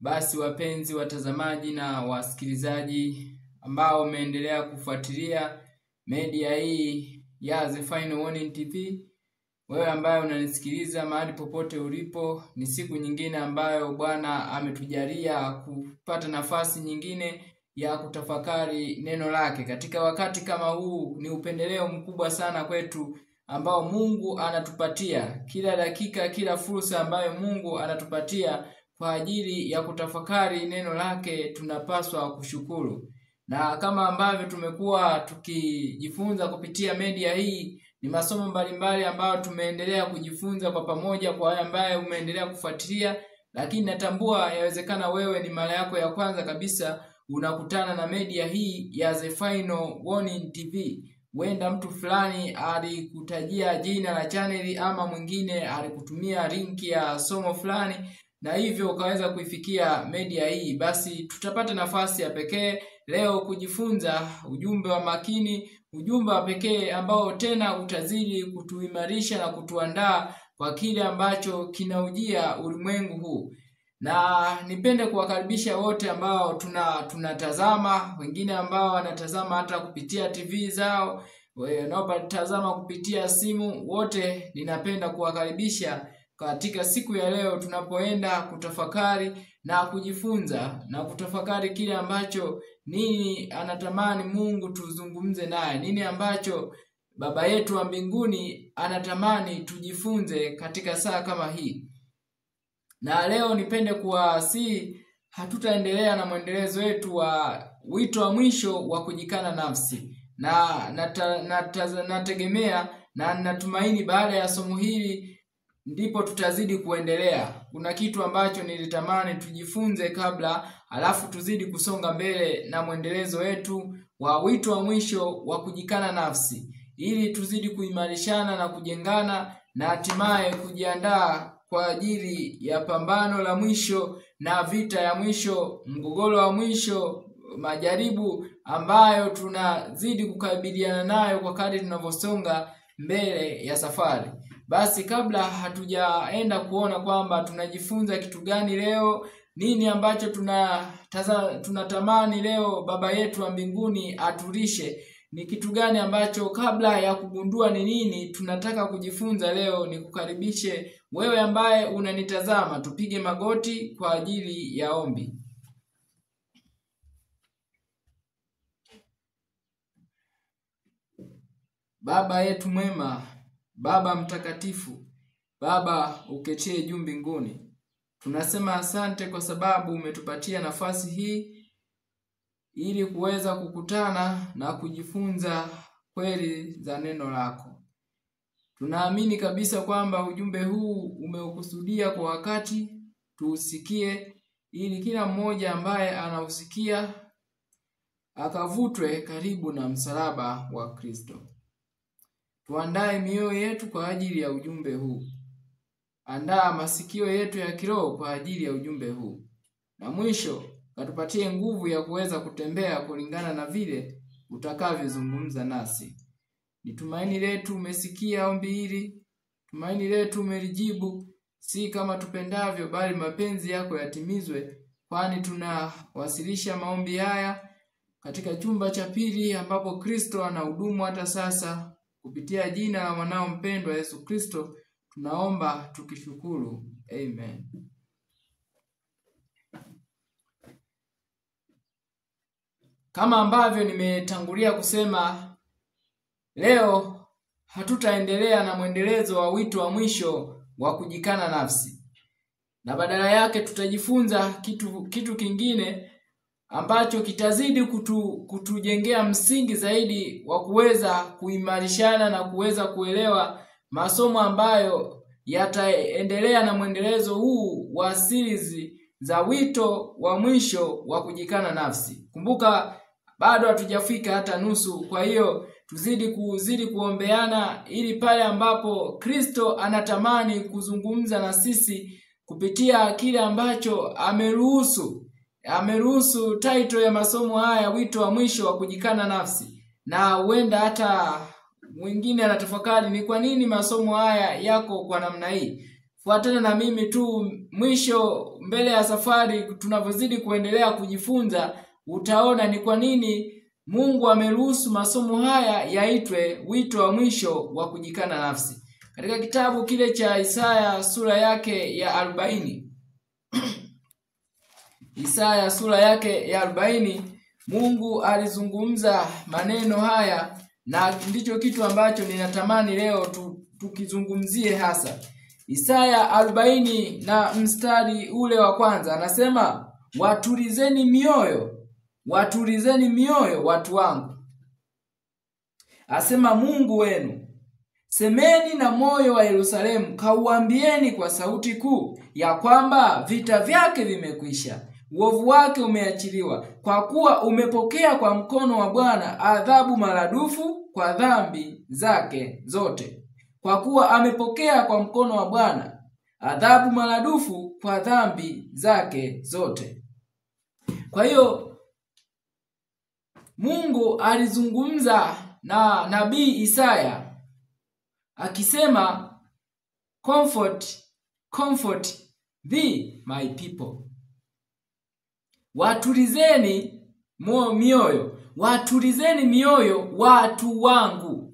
Basi wapenzi watazamaji na wasikilizaji ambao umeendelea kufuatilia media hii ya The Final Warning TV, wewe ambaye unanisikiliza mahali popote ulipo, ni siku nyingine ambayo Bwana ametujalia kupata nafasi nyingine ya kutafakari neno lake. Katika wakati kama huu ni upendeleo mkubwa sana kwetu ambao Mungu anatupatia kila dakika, kila fursa ambayo Mungu anatupatia kwa ajili ya kutafakari neno lake, tunapaswa kushukuru. Na kama ambavyo tumekuwa tukijifunza kupitia media hii, ni masomo mbalimbali ambayo tumeendelea kujifunza kwa pamoja kwa wale ambaye umeendelea kufuatilia. Lakini natambua yawezekana wewe ni mara yako ya kwanza kabisa unakutana na media hii ya The Final Warning TV. Wenda mtu fulani alikutajia jina la channel ama mwingine alikutumia link ya somo fulani na hivyo ukaweza kuifikia media hii. Basi tutapata nafasi ya pekee leo kujifunza ujumbe wa makini, ujumbe wa pekee ambao tena utazidi kutuimarisha na kutuandaa kwa kile ambacho kinaujia ulimwengu huu. Na nipende kuwakaribisha wote ambao tunatazama, wengine ambao wanatazama hata kupitia TV zao, wanaotazama kupitia simu, wote ninapenda kuwakaribisha katika siku ya leo tunapoenda kutafakari na kujifunza na kutafakari kile ambacho nini anatamani Mungu tuzungumze naye, nini ambacho Baba yetu wa mbinguni anatamani tujifunze katika saa kama hii. Na leo nipende kuwasihi, hatutaendelea na mwendelezo wetu wa wito wa mwisho wa kujikana nafsi. Na nategemea na natumaini baada ya somo hili ndipo tutazidi kuendelea. Kuna kitu ambacho nilitamani tujifunze kabla, alafu tuzidi kusonga mbele na mwendelezo wetu wa wito wa mwisho wa kujikana nafsi, ili tuzidi kuimarishana na kujengana na hatimaye kujiandaa kwa ajili ya pambano la mwisho na vita ya mwisho, mgogoro wa mwisho, majaribu ambayo tunazidi kukabiliana nayo kwa kadri tunavyosonga mbele ya safari. Basi kabla hatujaenda kuona kwamba tunajifunza kitu gani leo, nini ambacho tunatamani leo Baba yetu wa mbinguni atulishe, ni kitu gani ambacho kabla ya kugundua ni nini tunataka kujifunza leo, ni kukaribishe wewe ambaye unanitazama tupige magoti kwa ajili ya ombi. Baba yetu mwema, Baba mtakatifu, Baba ukechee juu mbinguni, tunasema asante kwa sababu umetupatia nafasi hii ili kuweza kukutana na kujifunza kweli za neno lako. Tunaamini kabisa kwamba ujumbe huu umeukusudia kwa wakati tuusikie, ili kila mmoja ambaye anausikia akavutwe karibu na msalaba wa Kristo. Tuandae mioyo yetu kwa ajili ya ujumbe huu. Andaa masikio yetu ya kiroho kwa ajili ya ujumbe huu. Na mwisho, katupatie nguvu ya kuweza kutembea kulingana na vile utakavyozungumza nasi. Ni tumaini letu umesikia ombi hili, tumaini letu umelijibu, si kama tupendavyo bali mapenzi yako yatimizwe, kwani tunawasilisha maombi haya katika chumba cha pili ambapo Kristo anahudumu hata sasa. Kupitia jina la mwanao mpendwa Yesu Kristo tunaomba tukishukuru. Amen. Kama ambavyo nimetangulia kusema, leo hatutaendelea na mwendelezo wa wito wa mwisho wa kujikana nafsi, na badala yake tutajifunza kitu kingine ambacho kitazidi kutujengea msingi zaidi wa kuweza kuimarishana na kuweza kuelewa masomo ambayo yataendelea na mwendelezo huu wa series za wito wa mwisho wa kujikana nafsi. Kumbuka bado hatujafika hata nusu, kwa hiyo tuzidi kuombeana ili pale ambapo Kristo anatamani kuzungumza na sisi kupitia kile ambacho ameruhusu title ya masomo haya wito wa mwisho wa kujikana nafsi. Na huenda hata mwingine anatafakari ni kwa nini masomo haya yako kwa namna hii. fuatana na mimi tu mwisho mbele ya safari tunavyozidi kuendelea kujifunza, utaona ni kwa nini Mungu ameruhusu masomo haya yaitwe wito wa mwisho wa kujikana nafsi. Katika kitabu kile cha Isaya sura yake ya 40 Isaya sura yake ya 40, Mungu alizungumza maneno haya, na ndicho kitu ambacho ninatamani leo tukizungumzie hasa. Isaya 40 na mstari ule wa kwanza anasema, watulizeni mioyo watu wangu, asema Mungu wenu. Semeni na moyo wa Yerusalemu, kauambieni kwa sauti kuu ya kwamba vita vyake vimekwisha, uovu wake umeachiliwa, kwa kuwa umepokea kwa mkono wa Bwana adhabu maradufu kwa dhambi zake zote. Kwa kuwa amepokea kwa mkono wa Bwana adhabu maradufu kwa dhambi zake zote. Kwa hiyo Mungu alizungumza na nabii Isaya akisema, comfort thee my people. Watulizeni mioyo watu wangu.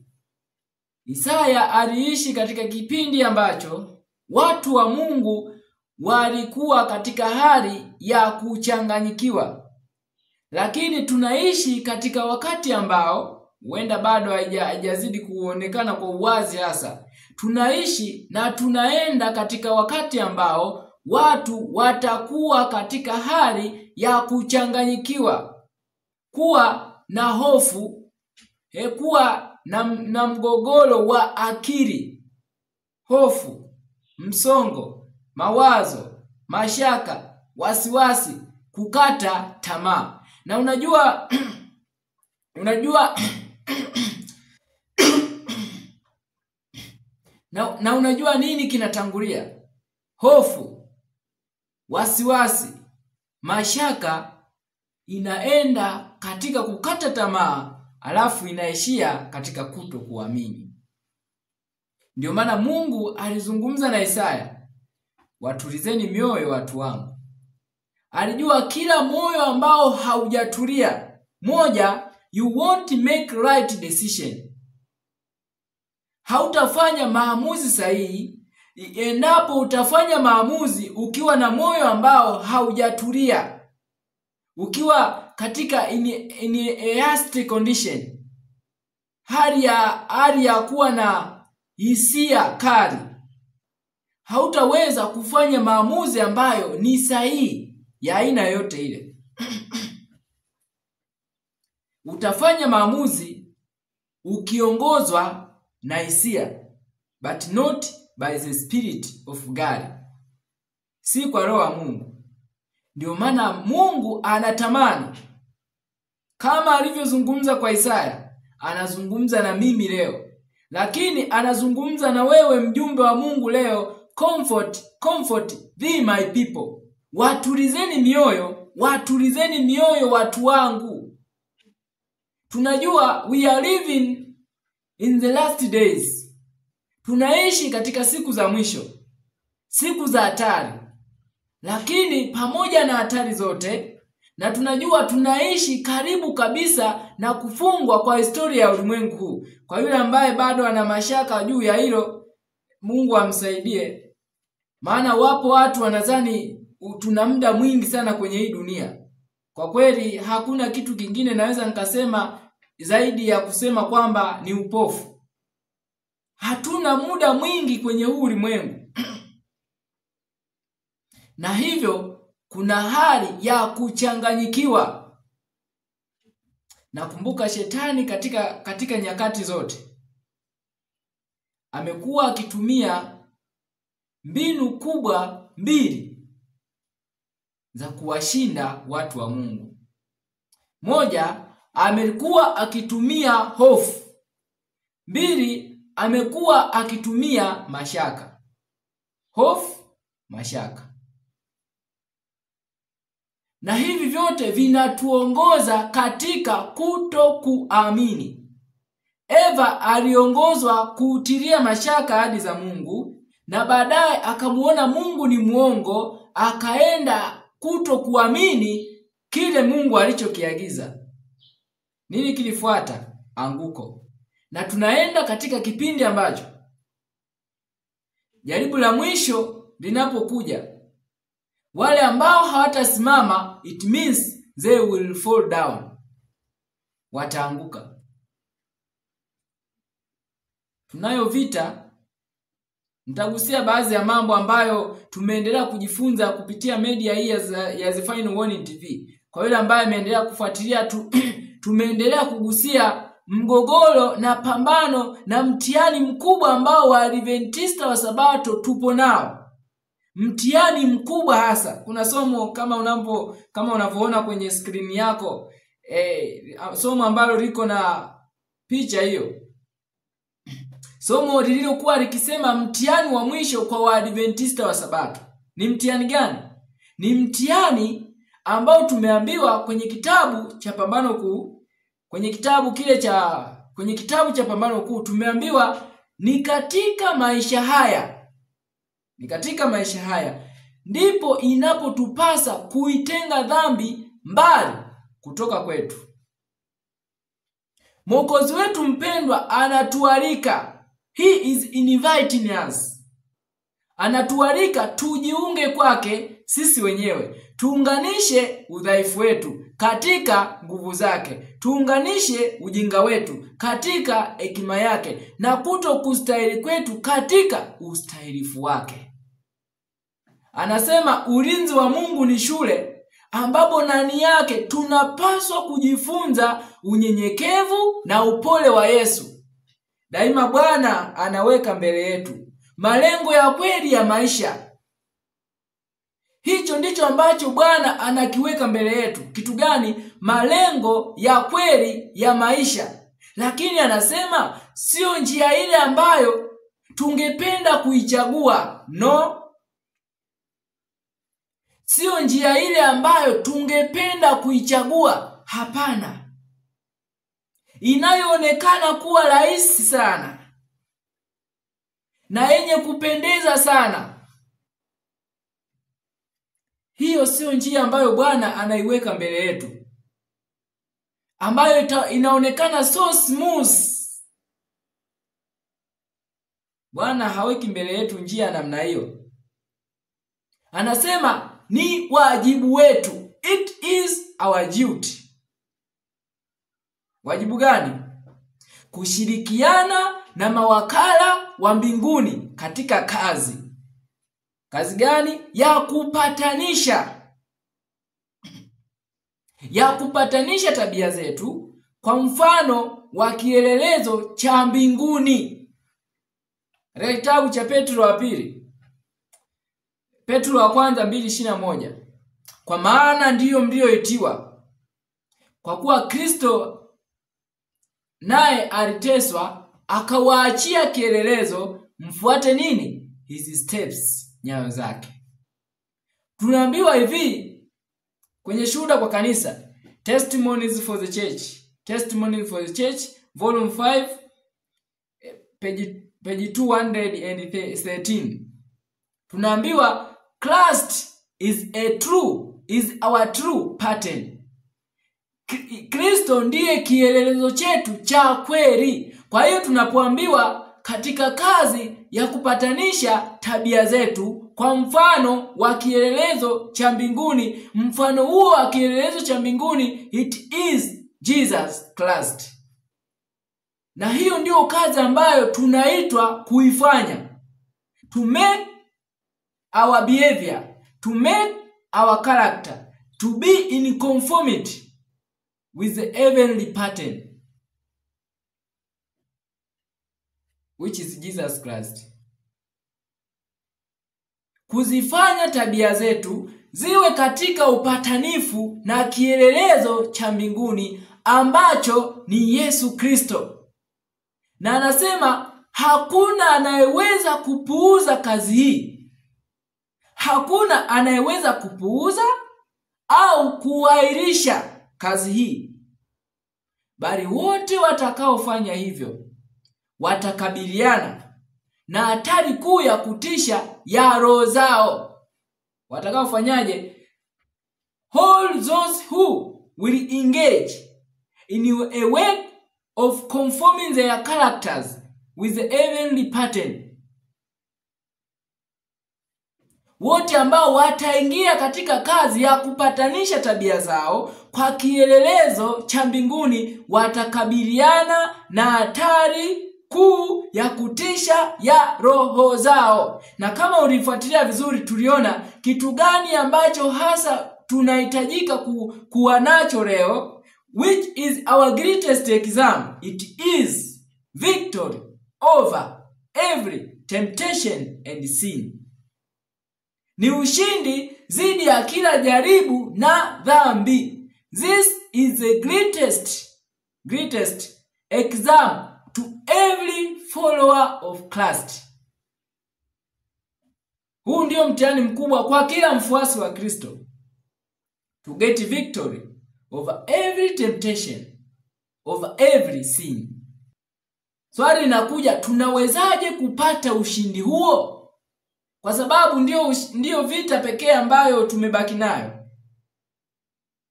Isaya aliishi katika kipindi ambacho watu wa Mungu walikuwa katika hali ya kuchanganyikiwa. Lakini tunaishi katika wakati ambao huenda bado haijazidi kuonekana kwa uwazi hasa. Tunaishi na tunaenda katika wakati ambao watu watakuwa katika hali ya kuchanganyikiwa, kuwa na hofu, kuwa na mgogoro wa akili, hofu, msongo, mawazo, mashaka, wasiwasi, kukata tamaa. Na unajua unajua nini kinatangulia? Hofu, wasiwasi, mashaka inaenda katika kukata tamaa, alafu inaishia katika kutokuamini. Ndio maana Mungu alizungumza na Isaya, watulizeni mioyo watu wangu. Alijua kila moyo ambao haujatulia, moja, you won't make right decision. Hautafanya maamuzi sahihi endapo utafanya maamuzi ukiwa na moyo ambao haujatulia, ukiwa katika in a hasty condition, hali ya kuwa na hisia kali. Hautaweza kufanya maamuzi ambayo ni sahihi ya aina yote ile. Utafanya maamuzi ukiongozwa na hisia, but not by the Spirit of God, si kwa Roho wa Mungu. Ndio maana Mungu anatamani, kama alivyozungumza kwa Isaya, anazungumza na mimi leo, lakini anazungumza na wewe mjumbe wa Mungu leo. Comfort thee my people. Watulizeni mioyo watu wangu. Tunajua we are living in the last days. Tunaishi katika siku za mwisho, siku za hatari. Lakini pamoja na hatari zote, na tunajua tunaishi karibu kabisa na kufungwa kwa historia ya ulimwengu huu. Kwa yule ambaye bado ana mashaka juu ya hilo, Mungu amsaidie. Maana wapo watu wanadhani tuna muda mwingi sana kwenye hii dunia. Kwa kweli hakuna kitu kingine naweza nikasema zaidi ya kusema kwamba ni upofu. Hatuna muda mwingi kwenye huu ulimwengu. Na hivyo kuna hali ya kuchanganyikiwa. Nakumbuka shetani katika nyakati zote amekuwa akitumia mbinu kubwa mbili za kuwashinda watu wa Mungu. Moja, amekuwa akitumia hofu. Mbili, amekuwa akitumia mashaka. Hofu, mashaka. Na hivi vyote vinatuongoza katika kutokuamini. Eva aliongozwa kuutilia mashaka ahadi za Mungu, na baadaye akamuona Mungu ni muongo, akaenda kutokuamini kile Mungu alichokiagiza. Nini kilifuata? Anguko. Na tunaenda katika kipindi ambacho jaribu la mwisho linapokuja, wale ambao hawatasimama, it means they will fall down, wataanguka. Tunayo vita. Nitagusia baadhi ya mambo ambayo tumeendelea kujifunza kupitia media hii ya The Final Warning TV. Kwa yule ambaye ameendelea kufuatilia, tumeendelea kugusia mgogoro na pambano na mtihani mkubwa ambao Waadventista wa Sabato tupo nao. Mtihani mkubwa hasa. Kuna somo kama unavyoona kwenye screen yako, somo ambalo liko na picha hiyo. Somo lililokuwa likisema mtihani wa mwisho kwa Waadventista wa Sabato. Ni mtihani gani? Ni mtihani ambao tumeambiwa kwenye kitabu cha Pambano Kuu, kwenye kitabu cha Pambano Kuu tumeambiwa ni katika maisha haya ndipo inapotupasa kuitenga dhambi mbali kutoka kwetu. Mwokozi wetu mpendwa anatualika. He is inviting us. Anatualika tujiunge kwake sisi wenyewe. Tuunganishe udhaifu wetu katika nguvu zake. Tuunganishe ujinga wetu katika hekima yake, na kutokustahili kwetu katika ustahilifu wake. Anasema ulinzi wa Mungu ni shule ambapo ndani yake tunapaswa kujifunza unyenyekevu na upole wa Yesu. Daima Bwana anaweka mbele yetu malengo ya kweli ya maisha. Hicho ndicho ambacho Bwana anakiweka mbele yetu. Kitu gani? Malengo ya kweli ya maisha. Lakini anasema sio njia ile ambayo tungependa kuichagua. No. Sio njia ile ambayo tungependa kuichagua. Hapana. Inayoonekana kuwa rahisi sana na yenye kupendeza sana. Hiyo sio njia ambayo Bwana anaiweka mbele yetu, ambayo inaonekana so smooth. Bwana haweki mbele yetu njia namna hiyo. Anasema ni wajibu wetu. It is our duty. Wajibu gani? Kushirikiana na mawakala wa mbinguni katika kazi. Kazi gani? Ya kupatanisha. Ya kupatanisha tabia zetu kwa mfano wa kielelezo cha mbinguni. Kitabu cha Petro wa pili. Petro wa kwanza 2:21. Kwa maana ndiyo mlioitiwa, kwa kuwa Kristo naye aliteswa, akawaachia kielelezo, mfuate nini? His steps, nyayo zake. Tunaambiwa hivi kwenye Shuhuda kwa Kanisa, Testimonies for the Church. Testimonies for the Church, volume 5, page 213. Tunaambiwa Christ is our true pattern. Kristo ndiye kielelezo chetu cha kweli. Kwa hiyo tunapoambiwa katika kazi ya kupatanisha tabia zetu kwa mfano wa kielelezo cha mbinguni, mfano huo wa kielelezo cha mbinguni, it is Jesus Christ. Na hiyo ndio kazi ambayo tunaitwa kuifanya. To make our behavior, to make our character to be in conformity with the heavenly pattern, which is Jesus Christ. Kuzifanya tabia zetu ziwe katika upatanifu na kielelezo cha mbinguni ambacho ni Yesu Kristo. Na anasema hakuna anayeweza kupuuza kazi hii. Hakuna anayeweza kupuuza au kuahirisha kazi hii, bali wote watakaofanya hivyo watakabiliana na hatari kuu ya kutisha ya roho zao. Watakao fanyaje? All those who will engage in a work of conforming their characters with the heavenly pattern. Wote ambao wataingia katika kazi ya kupatanisha tabia zao kwa kielelezo cha mbinguni watakabiliana na hatari kuu ya kutisha ya roho zao. Na kama ulifuatilia vizuri, tuliona kitu gani ambacho hasa tunahitajika kuwa nacho leo, which is our greatest exam. It is victory over every temptation and sin. Ni ushindi dhidi ya kila jaribu na dhambi. This is the greatest exam to every follower of Christ. Huu ndio mtihani mkubwa kwa kila mfuasi wa Kristo. To get victory over every temptation, over every sin. Swali linakuja, tunawezaje kupata ushindi huo? Kwa sababu ndio vita pekee ambayo tumebaki nayo.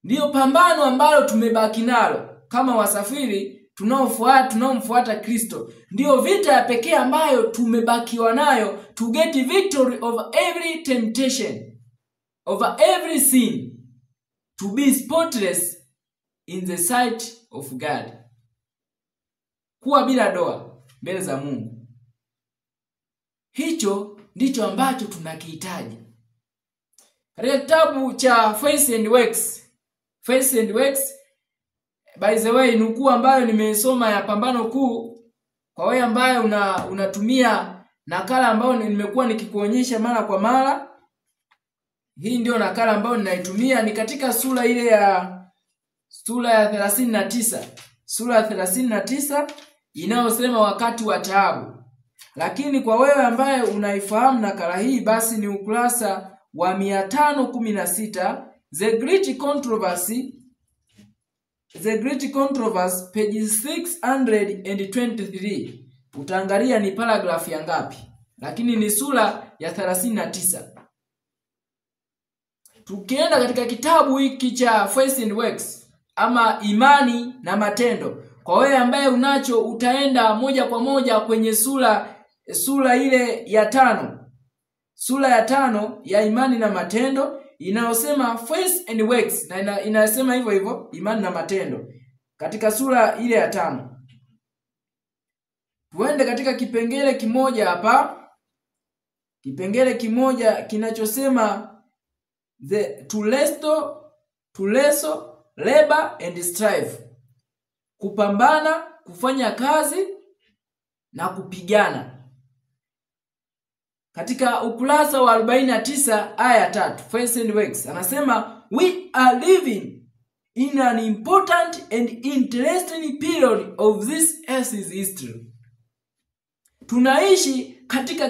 Ndio pambano ambalo tumebaki nalo kama wasafiri tunaomfuata Kristo. Ndio vita ya pekee ambayo tumebakiwa nayo, to get victory over every temptation, over every sin, to be spotless in the sight of God. Kuwa bila doa mbele za Mungu. Hicho ndicho ambacho tunakihitaji. Katika kitabu cha Faith and Works, by the way, nukuu ambayo nimesoma ya Pambano Kuu, kwa wewe ambaye unatumia nakala ambayo nimekuwa nikikuonyesha mara kwa mara, hii ndio nakala ambayo ninaitumia. Ni katika sura ya 39. Sura ya 39 inayosema wakati wa taabu. Lakini kwa wewe ambaye unaifahamu nakala hii, basi ni ukurasa wa 516, The Great Controversy, page 623. Utaangalia ni paragraph ya ngapi, lakini ni sura ya 39. Tukienda katika kitabu hiki cha Faith and Works, ama imani na matendo, kwa wewe ambaye unacho, utaenda moja kwa moja kwenye sura ile ya 5. Sura ya 5 ya imani na matendo inayosema Faith and Works, na inasema hivyo imani na matendo katika sura ile ya 5. Tuende katika kipengele kimoja hapa. Kipengele kimoja kinachosema to wrestle, labor and strive. Kupambana, kufanya kazi na kupigana. Katika ukurasa wa 49 aya 3, Faith and Works, anasema we are living in an important and interesting period of this earth's history. Tunaishi katika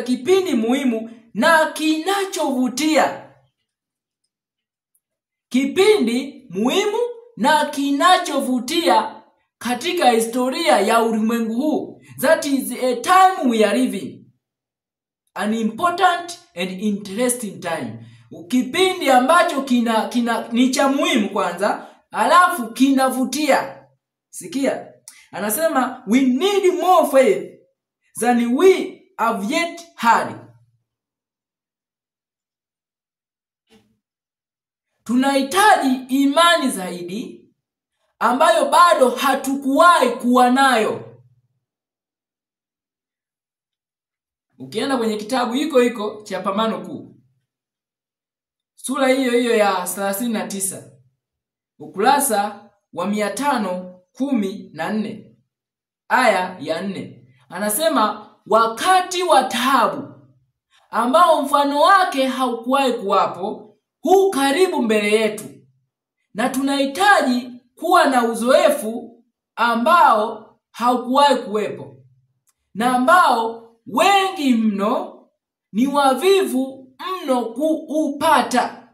kipindi muhimu na kinachovutia. Kipindi muhimu na kinachovutia katika historia ya ulimwengu huu. That is a time we are living. An important and interesting time. Kipindi ambacho ni cha muhimu kwanza, alafu kinavutia. Sikia. Anasema we need more faith than we have yet had. Tunahitaji imani zaidi ambayo bado hatukuwahi kuwa nayo. Ukienda kwenye kitabu hiko cha Pambano Kuu, sura hiyo ya 39, ukurasa wa 514 aya ya 4, anasema wakati wa taabu ambao mfano wake haukuwahi kuwapo huu karibu mbele yetu, na tunahitaji kuwa na uzoefu ambao haukuwahi kuwepo, na ambao wengi mno ni wavivu mno kuupata.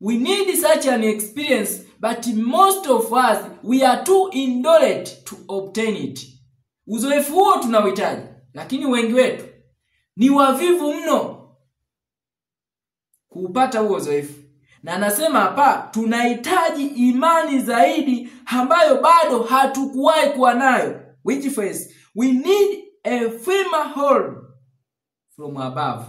We need such an experience but most of us we are too indolent to obtain it. Uzoefu huo tunauhitaji, lakini wengi wetu ni wavivu mno kuupata huo uzoefu. Na anasema hapa tunahitaji imani zaidi ambayo bado hatukuwahi kuwa nayo. Which phrase? We need a firmer hold from above.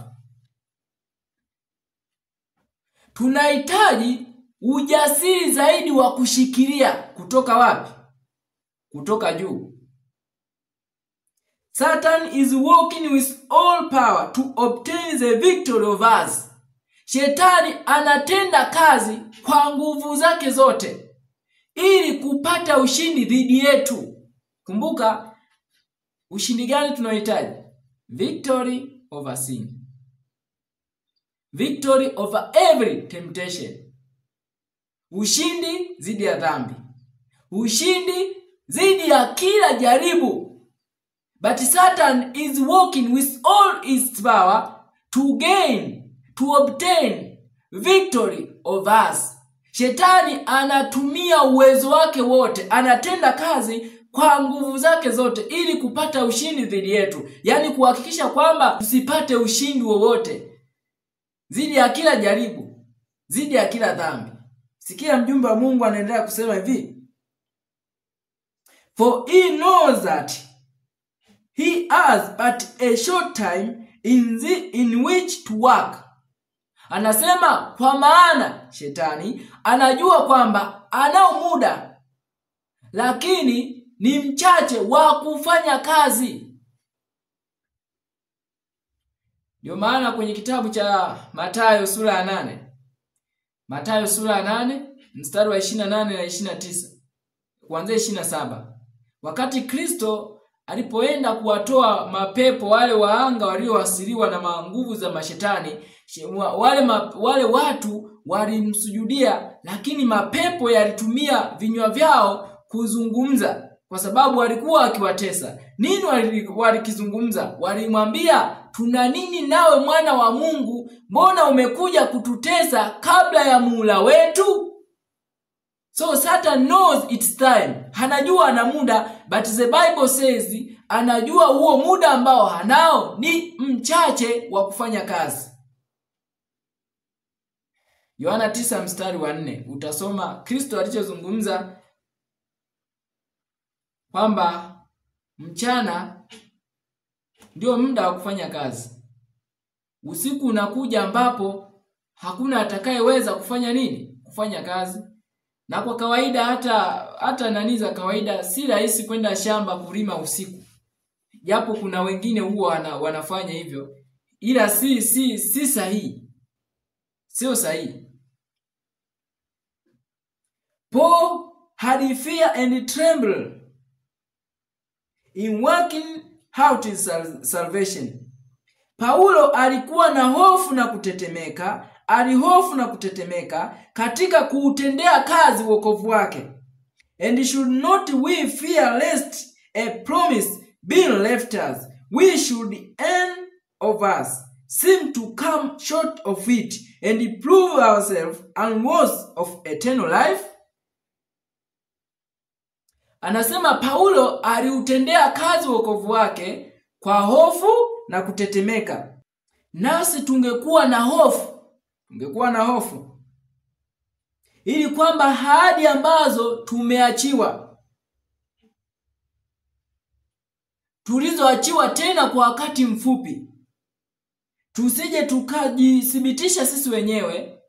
Tunahitaji ujasiri zaidi wa kushikilia kutoka wapi? Kutoka juu. Satan is working with all power to obtain the victory of us. Shetani anatenda kazi kwa nguvu zake zote ili kupata ushindi dhidi yetu. Kumbuka, ushindi gani tunahitaji? Victory over sin. Victory over every temptation. Ushindi dhidi ya dhambi. Ushindi dhidi ya kila jaribu. But Satan is working with all his power to obtain victory over us. Shetani anatumia uwezo wake wote, anatenda kazi kwa nguvu zake zote ili kupata ushindi dhidi yetu. Yani kuhakikisha kwamba tusipate ushindi wowote dhidi ya kila jaribu, dhidi ya kila dhambi. Sikia mjumbe wa Mungu anaendelea kusema hivi. For he knows that he has but a short time in which to work. Anasema kwa maana Shetani anajua kwamba anao muda, lakini ni mchache wa kufanya kazi. Ndio maana kwenye kitabu cha Mathayo sura ya 8. Mathayo sura ya 8 mstari wa 28 na 29. Kuanzia 27. Wakati Kristo alipoenda kuwatoa mapepo wale waanga walioasiriwa na nguvu za mashetani, wale watu walimsujudia, lakini mapepo yalitumia vinywa vyao kuzungumza kwa sababu walikuwa wakiwatesa. Nini walikizungumza? Walimwambia, tuna nini nawe mwana wa Mungu? Mbona umekuja kututesa kabla ya muhula wetu? So Satan knows its time. Anajua ana muda, but the Bible says anajua huo muda ambao hanao ni mchache wa kufanya kazi. Yohana 9 mstari wa 4 utasoma Kristo alichozungumza kwamba mchana ndio muda wa kufanya kazi. Usiku unakuja ambapo hakuna atakayeweza kufanya nini? Kufanya kazi. Na kwa kawaida hata nani za kawaida si rahisi kwenda shamba kulima usiku. Japo kuna wengine huwa wanafanya hivyo. Ila si sahihi. Sio sahihi. Paul had fear and tremble in working out his salvation. Paulo alikuwa na hofu na kutetemeka, alihofu na kutetemeka katika kuutendea kazi wokovu wake. And should not we fear lest a promise be left us, we should end of us seem to come short of it and prove ourselves unworthy of eternal life. Anasema Paulo aliutendea kazi wokovu wake kwa hofu na kutetemeka. Nasi tungekuwa na hofu ili kwamba ahadi ambazo tumeachiwa, tulizoachiwa tena kwa wakati mfupi, tusije tukajithibitisha sisi wenyewe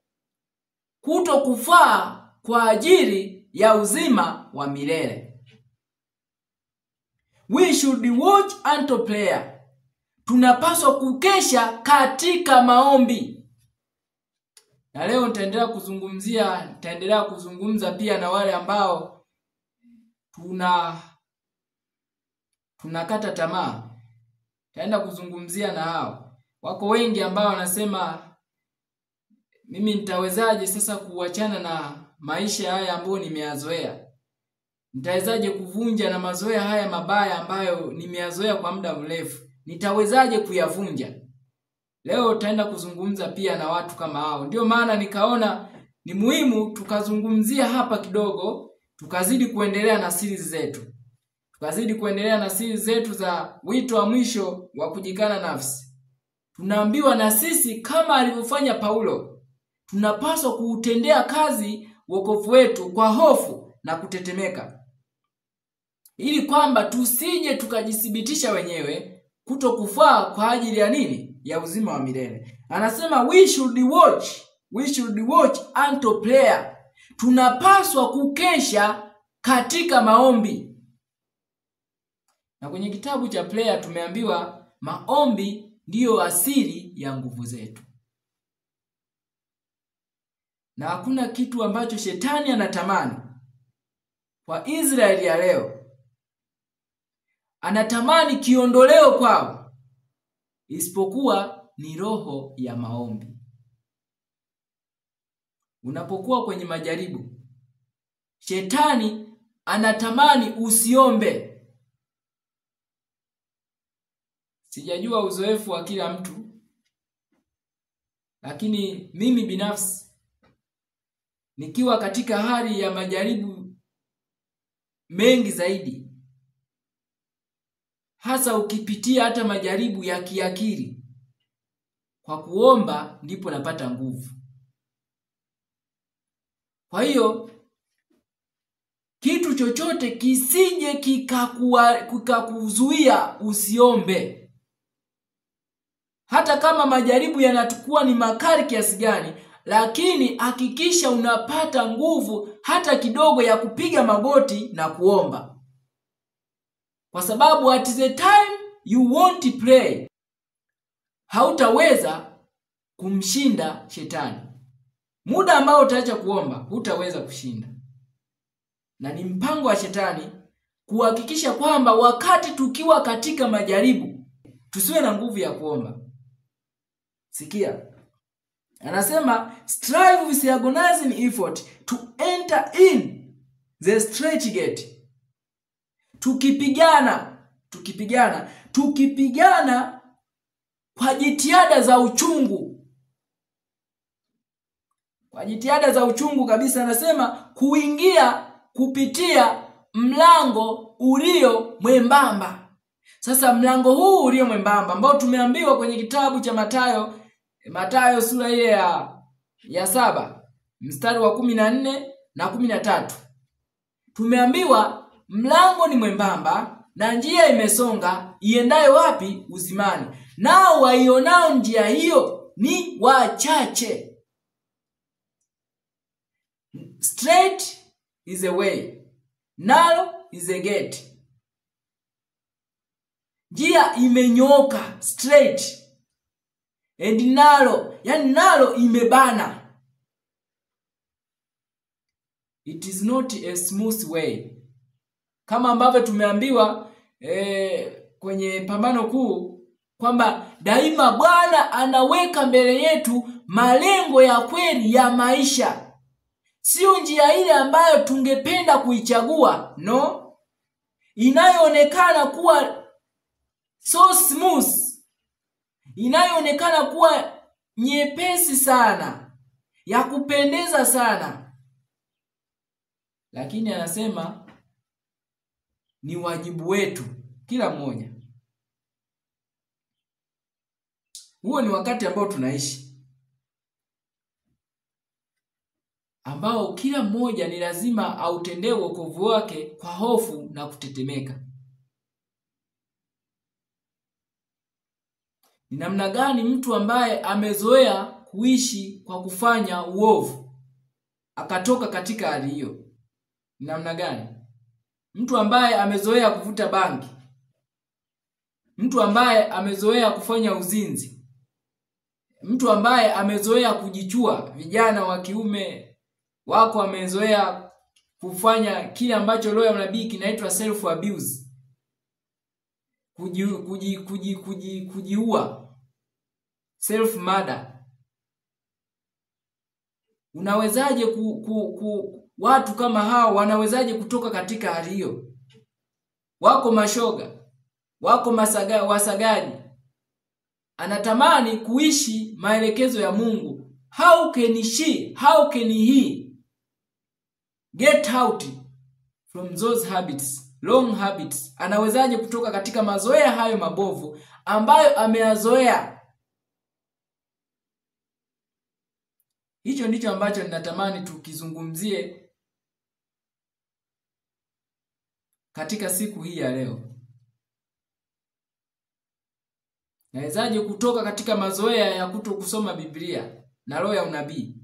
kutokufaa kwa ajili ya uzima wa milele. We should watch unto prayer. Tunapaswa kukesha katika maombi. Na leo nitaendelea kuzungumza pia na wale ambao tunakata tamaa. Nitaenda kuzungumzia na hao. Wako wengi ambao wanasema mimi nitawezaje sasa kuachana na maisha haya ambayo nimeyazoea? Nitawezaje kuvunja na mazoea haya mabaya ambayo nimeyazoea kwa muda mrefu? Nitawezaje kuyavunja? Leo tutaenda kuzungumza pia na watu kama hao. Ndio maana nikaona ni muhimu tukazungumzia hapa kidogo, tukazidi kuendelea na series zetu. Tukazidi kuendelea na series zetu za wito wa mwisho wa kujikana nafsi. Tunaambiwa na sisi kama alivyofanya Paulo, tunapaswa kuutendea kazi wokovu wetu kwa hofu na kutetemeka, ili kwamba tusije tukajithibitisha wenyewe kutokufaa kwa ajili ya nini? Ya uzima wa milele. Anasema we should watch unto prayer. Tunapaswa kukesha katika maombi. Na kwenye kitabu cha prayer tumeambiwa maombi ndiyo asili ya nguvu zetu. Na hakuna kitu ambacho shetani anatamani kwa Israeli ya leo, anatamani kiondoleo kwao, isipokuwa ni roho ya maombi. Unapokuwa kwenye majaribu, shetani anatamani usiombe. Sijajua uzoefu wa kila mtu, lakini mimi binafsi nikiwa katika hali ya majaribu mengi zaidi, hasa ukipitia hata majaribu ya kiakili, kwa kuomba ndipo napata nguvu. Kwa hiyo kitu chochote kisije kikakuzuia usiombe. Hata kama majaribu yanatakuwa ni makali kiasi gani, lakini hakikisha unapata nguvu hata kidogo ya kupiga magoti na kuomba. Kwa sababu at the time you won't pray, hautaweza kumshinda shetani. Muda ambao utaacha kuomba, hutaweza kushinda. Na ni mpango wa shetani kuhakikisha kwamba wakati tukiwa katika majaribu, tusiwe na nguvu ya kuomba. Sikia. Anasema strive with agonizing effort to enter in the straight gate. Tukipigana kwa jitihada za uchungu. Kwa jitihada za uchungu kabisa, anasema kupitia mlango ulio mwembamba. Sasa mlango huu ulio mwembamba ambao tumeambiwa kwenye kitabu cha Mathayo sura ile ya 7 mstari wa 14 na 13. Tumeambiwa mlango ni mwembamba na njia imesonga iendayo wapi? Uzimani. Nao waionao njia hiyo ni wachache. Straight is a way, narrow is a gate. Njia imenyooka, straight, and narrow, yani narrow imebana. It is not a smooth way. Kama ambavyo tumeambiwa kwenye pambano kuu kwamba daima Bwana anaweka mbele yetu malengo ya kweli ya maisha. Sio njia ile ambayo tungependa kuichagua, no. Inayoonekana kuwa so smooth, inayoonekana kuwa nyepesi sana, ya kupendeza sana. Lakini anasema ni wajibu wetu kila mmoja. Huo ni wakati ambao tunaishi, ambao kila mmoja ni lazima autendee wokovu wake kwa hofu na kutetemeka. Ni namna gani mtu ambaye amezoea kuishi kwa kufanya uovu akatoka katika hali hiyo? Ni namna gani mtu ambaye amezoea kuvuta bangi, mtu ambaye amezoea kufanya uzinzi, mtu ambaye amezoea kujichua, vijana wa kiume wako wamezoea kufanya kile ambacho roho ya nabii kinaitwa self abuse, kujiua, self murder. Unawezaje watu kama hao wanawezaje kutoka katika hali hiyo? Wako mashoga, wako wasagaji. Anatamani kuishi maelekezo ya Mungu, how can he get out from those habits, wrong habits? Anawezaje kutoka katika mazoea hayo mabovu ambayo ameyazoea? Hicho ndicho ambacho ninatamani tukizungumzie katika siku hii ya leo. Nawezaje kutoka katika mazoea ya kutokusoma Biblia na roho ya unabii?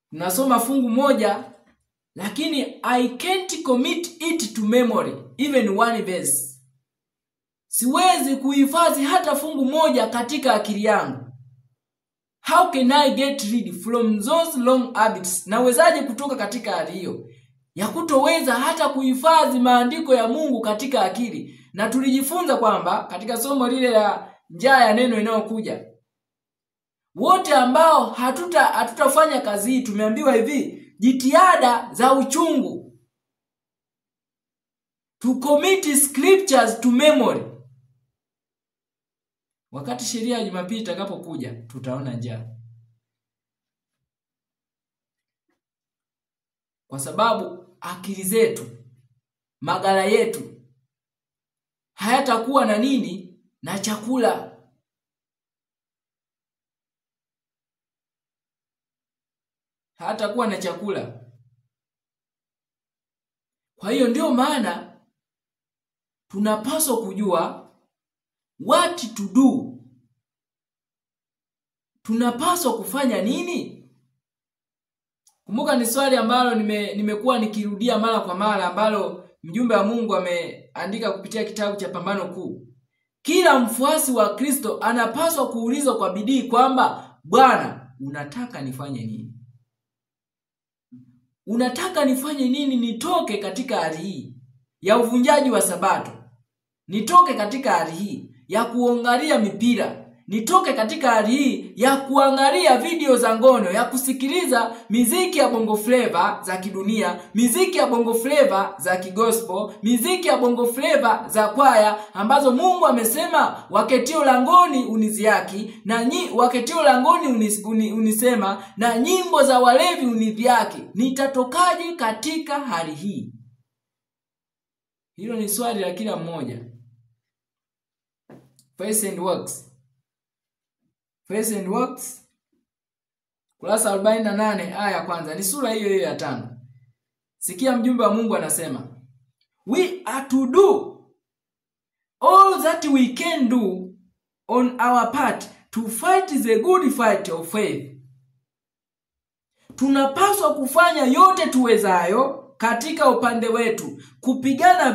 Tunasoma fungu moja lakini I can't commit it to memory even one verse. Siwezi kuhifadhi hata fungu moja katika akili yangu. How can I get rid from those long habits? Nawezaje kutoka katika hali hiyo ya kutoweza hata kuhifadhi maandiko ya Mungu katika akili? Na tulijifunza kwamba katika somo lile la njaa ya neno inayokuja, wote ambao hatutafanya kazi hii, tumeambiwa hivi, jitihada za uchungu, to commit scriptures to memory. Wakati sheria ya Jumapili itakapokuja, tutaona njaa. Kwa sababu akili zetu, magala yetu hayatakuwa na nini? Na chakula. Hayatakuwa na chakula. Kwa hiyo ndio maana tunapaswa kujua what to do. Tunapaswa kufanya nini? Kumbuka ni swali ambalo nimekuwa nikirudia mara kwa mara, ambalo mjumbe wa Mungu ameandika kupitia kitabu cha Pambano Kuu. Kila mfuasi wa Kristo anapaswa kuulizwa kwa bidii kwamba, Bwana, unataka nifanye nini? Unataka nifanye nini nitoke katika hali hii ya uvunjaji wa Sabato? Nitoke katika hali hii ya kuangalia mipira. Nitoke katika hali hii ya kuangalia video za ngono, ya kusikiliza miziki ya bongo flavor za kidunia, miziki ya bongo flavor za kigospel, miziki ya bongo flavor za kwaya ambazo Mungu amesema waketio langoni uniziaki, na waketio langoni unisema, na nyimbo za walevi unidhiaki. Nitatokaje katika hali hii? Hilo ni swali la kila mmoja. Faith and Works. Faith and Works, kurasa 48 aya ya kwanza. Ni sura hiyo hiyo ya 5. Sikia mjumbe wa Mungu anasema, we are to do all that we can do on our part to fight the good fight of faith. Tunapaswa kufanya yote tuwezayo katika upande wetu kupigana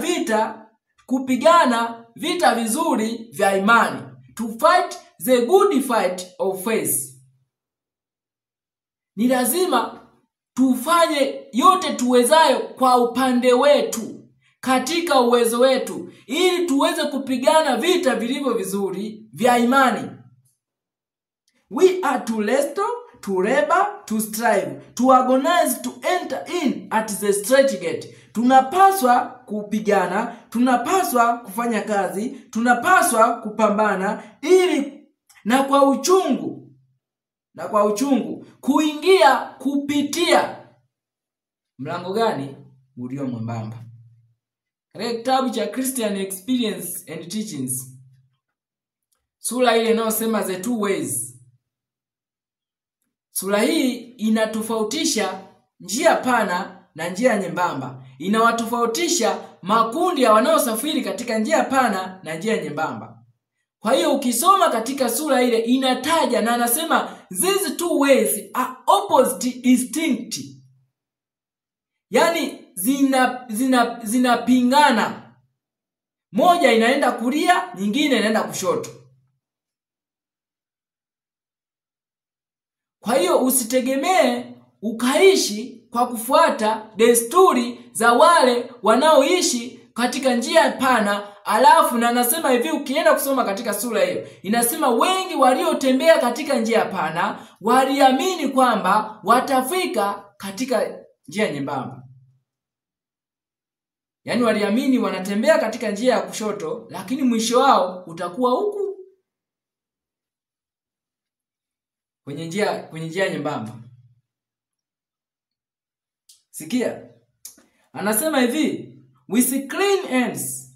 vita vizuri vya imani. To fight the good fight of faith. Ni lazima tufanye yote tuwezayo kwa upande wetu, katika uwezo wetu, ili tuweze kupigana vita vilivyo vizuri vya imani. We are to wrestle, to labor, to strive, to agonize, to enter in at the straight gate. Tunapaswa kupigana, tunapaswa kufanya kazi, tunapaswa kupambana ili na kwa uchungu kuingia kupitia mlango gani? Ulio mwembamba. Katika kitabu cha Christian Experience and Teachings, sura ile inayosema the two ways. Sura hii inatofautisha njia pana na njia nyembamba. Inawatofautisha makundi ya wanaosafiri katika njia pana na njia nyembamba. Kwa hiyo ukisoma katika sura ile inataja na anasema these two ways are opposite distinct. Yani zinapingana. Moja inaenda kulia, nyingine inaenda kushoto. Kwa hiyo usitegemee ukaishi kwa kufuata desturi za wale wanaoishi katika njia pana. Alafu na anasema hivi, ukienda kusoma katika sura hiyo inasema wengi waliotembea katika njia pana waliamini kwamba watafika katika njia nyembamba. Yani waliamini wanatembea katika njia ya kushoto, lakini mwisho wao utakuwa huku. kwenye njia nyembamba. Sikia. Anasema hivi, with clean hands,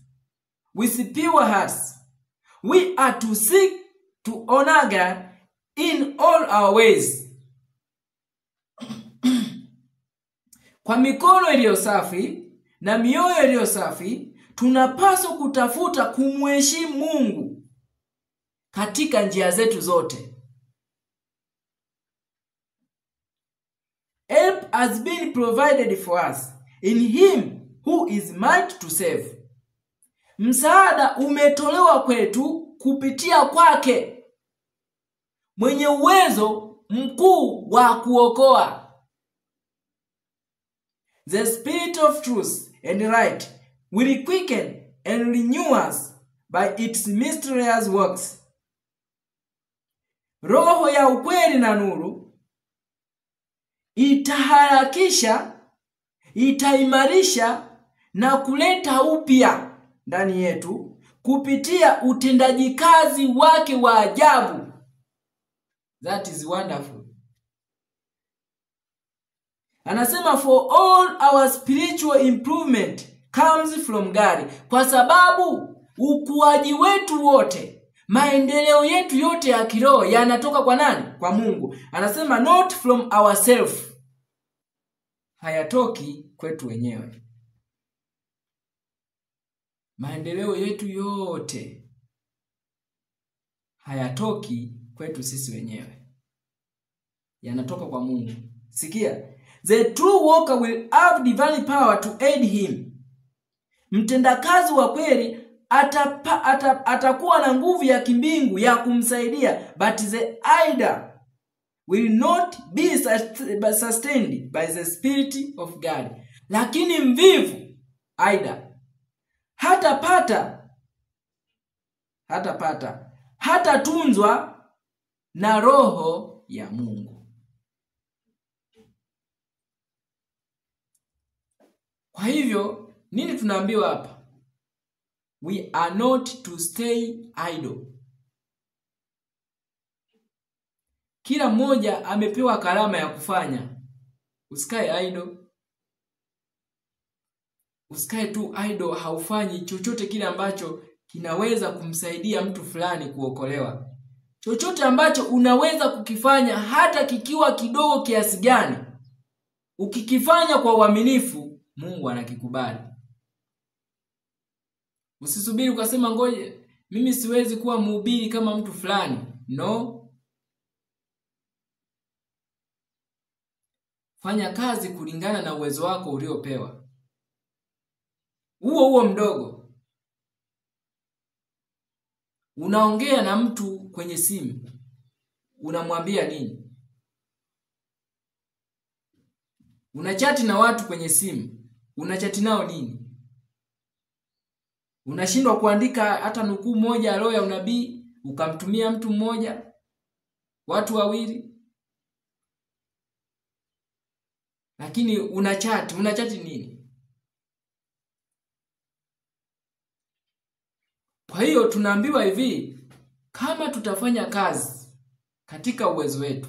with pure hearts, we are to seek to honor God in all our ways. Kwa mikono iliyo safi na mioyo iliyo safi, tunapaswa kutafuta kumheshimu Mungu katika njia zetu zote. Help has been provided for us in him who is mighty to save. Msaada umetolewa kwetu kupitia kwake, mwenye uwezo mkuu wa kuokoa. The Spirit of truth and right will quicken and renew us by its mysterious works. Roho ya ukweli na nuru itaharakisha, itaimarisha na kuleta upya ndani yetu kupitia utendaji kazi wake wa ajabu. That is wonderful. Anasema for all our spiritual improvement comes from God. Kwa sababu ukuaji wetu wote, maendeleo yetu yote ya kiroho yanatoka kwa nani? Kwa Mungu. Anasema not from ourselves. Hayatoki kwetu wenyewe. Maendeleo yetu yote hayatoki kwetu sisi wenyewe, yanatoka kwa Mungu. Sikia, the true worker will have divine power to aid him. Mtendakazi wa kweli atakuwa na nguvu ya kimbingu ya kumsaidia, but the idler will not be sustained by the Spirit of God. Lakini mvivu, idler, hatatunzwa na roho ya Mungu. Kwa hivyo, nini tunaambiwa hapa? We are not to stay idle. Kila mmoja amepewa karama ya kufanya. Usikae idle. Usikae tu idle, haufanyi chochote kile ambacho kinaweza kumsaidia mtu fulani kuokolewa. Chochote ambacho unaweza kukifanya, hata kikiwa kidogo kiasi gani, ukikifanya kwa uaminifu, Mungu anakikubali. Usisubiri ukasema ngoje mimi siwezi kuwa mhubiri kama mtu fulani. No. Fanya kazi kulingana na uwezo wako uliopewa. Huo mdogo. Unaongea na mtu kwenye simu, unamwambia nini? Unachati na watu kwenye simu, unachati nao nini? Unashindwa kuandika hata nukuu moja ya roho ya unabii ukamtumia mtu mmoja, watu wawili? Lakini unachati nini? Kwa hiyo tunaambiwa hivi, kama tutafanya kazi katika uwezo wetu,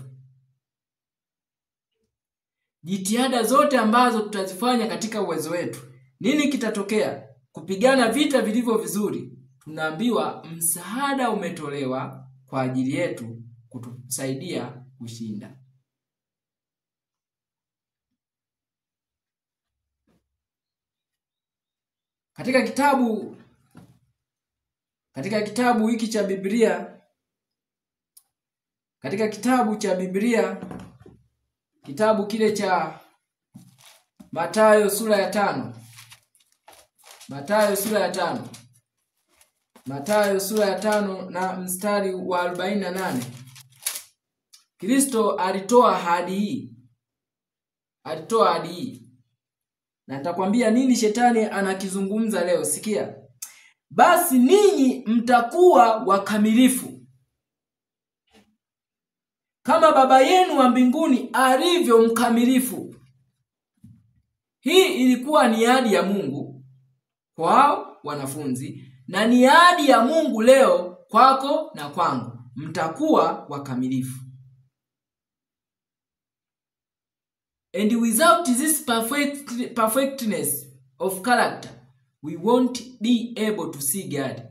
jitihada zote ambazo tutazifanya katika uwezo wetu, nini kitatokea? Kupigana vita vilivyo vizuri. Tunaambiwa msaada umetolewa kwa ajili yetu kutusaidia kushinda. Katika kitabu hiki cha Biblia, katika kitabu cha Biblia, kitabu kile cha Mathayo sura ya 5. Mathayo sura ya 5 na mstari wa 48. Kristo alitoa ahadi hii. Na nitakwambia nini shetani anakizungumza leo. Sikia. Basi ninyi mtakuwa wakamilifu kama Baba yenu wa mbinguni alivyo mkamilifu. Hii ilikuwa ni ahadi ya Mungu kwa wanafunzi, na ni ahadi ya Mungu leo kwako na kwangu. Mtakuwa wakamilifu. And without this perfectness of character, we won't be able to see God.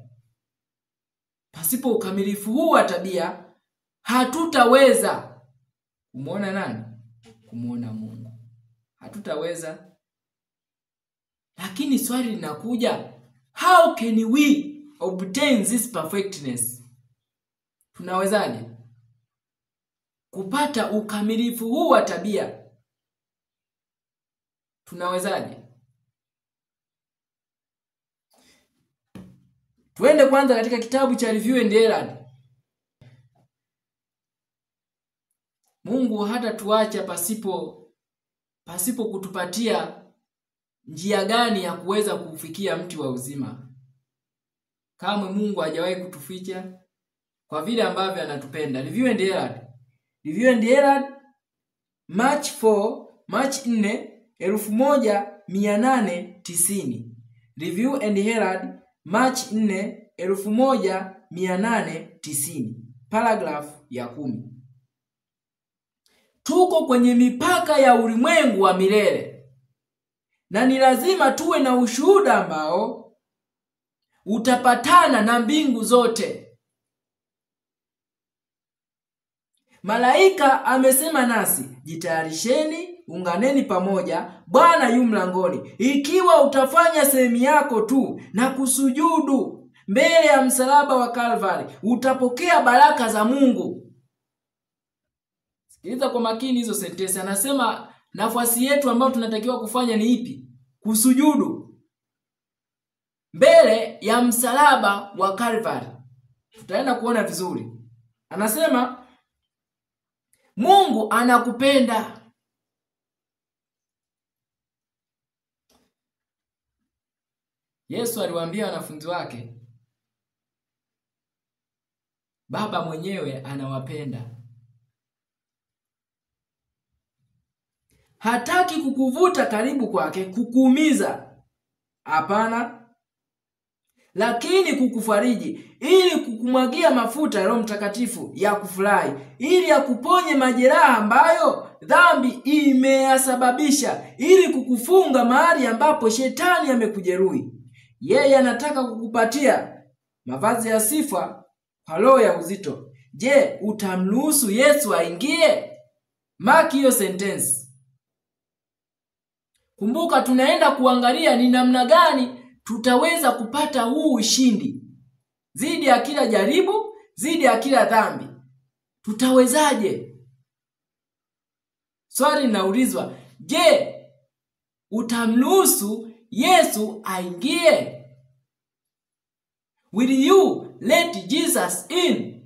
Pasipo ukamilifu huu wa tabia, hatutaweza kumuona nani? Kumuona Mungu. Hatutaweza. Lakini swali linakuja, how can we obtain this perfectness? Tunawezaje kupata ukamilifu huu wa tabia? Tunawezaje? Tuende kwanza katika kitabu cha Review and Herald. Mungu hata tuacha pasipo kutupatia njia gani ya kuweza kufikia mti wa uzima. Kama Mungu hajawahi kutuficha kwa vile ambavyo anatupenda. Review and Herald. Review and Herald, March 4, 1890. Review and Herald, March 4, 1890. Paragraph ya 10. Tuko kwenye mipaka ya ulimwengu wa milele, na ni lazima tuwe na ushuhuda ambao utapatana na mbingu zote. Malaika amesema nasi, jitayarisheni, unganeni pamoja, Bwana yu mlangoni. Ikiwa utafanya sehemu yako tu na kusujudu mbele ya msalaba wa Kalvari, utapokea baraka za Mungu. Sikiliza kwa makini hizo sentensi. Anasema nafasi yetu ambayo tunatakiwa kufanya ni ipi? Kusujudu mbele ya msalaba wa Kalvari. Tutaenda kuona vizuri. Anasema Mungu anakupenda. Yesu aliwaambia wanafunzi wake, Baba mwenyewe anawapenda. Hataki kukuvuta karibu kwake, kukuumiza. Hapana. Lakini kukufariji, ili kukumwagia mafuta ya Roho Mtakatifu ya kufurahi, ili akuponye majeraha ambayo dhambi imeyasababisha, ili kukufunga mahali ambapo shetani amekujeruhi. Yeye anataka kukupatia mavazi ya sifa kwa roho ya uzito. Je, utamruhusu Yesu aingie? Maki hiyo sentence. Kumbuka tunaenda kuangalia ni namna gani tutaweza kupata huu ushindi dhidi ya kila jaribu, dhidi ya kila dhambi. Tutawezaje? Swali linaulizwa, je, utamruhusu Yesu aingie? Will you let Jesus in?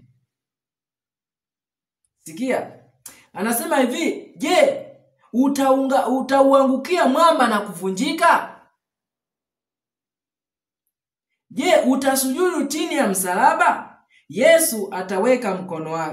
Sikia. Anasema hivi, je, utauangukia mwamba na kuvunjika? Je, utasujudu chini ya msalaba? Yesu ataweka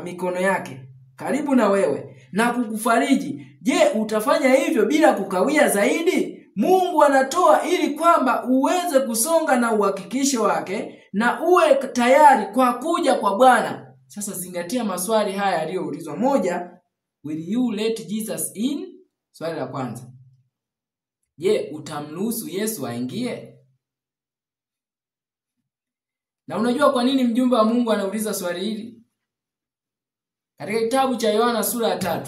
mikono yake karibu na wewe na kukufariji. Je, utafanya hivyo bila kukawia zaidi? Mungu anatoa ili kwamba uweze kusonga na uhakikisho wake na uwe tayari kwa kuja kwa Bwana. Sasa zingatia maswali haya yaliyoulizwa. Moja, will you let Jesus in? Swali la kwanza, je, utamruhusu Yesu aingie? Na unajua kwa nini mjumbe wa Mungu anauliza swali hili? Katika kitabu cha Yohana sura ya 3.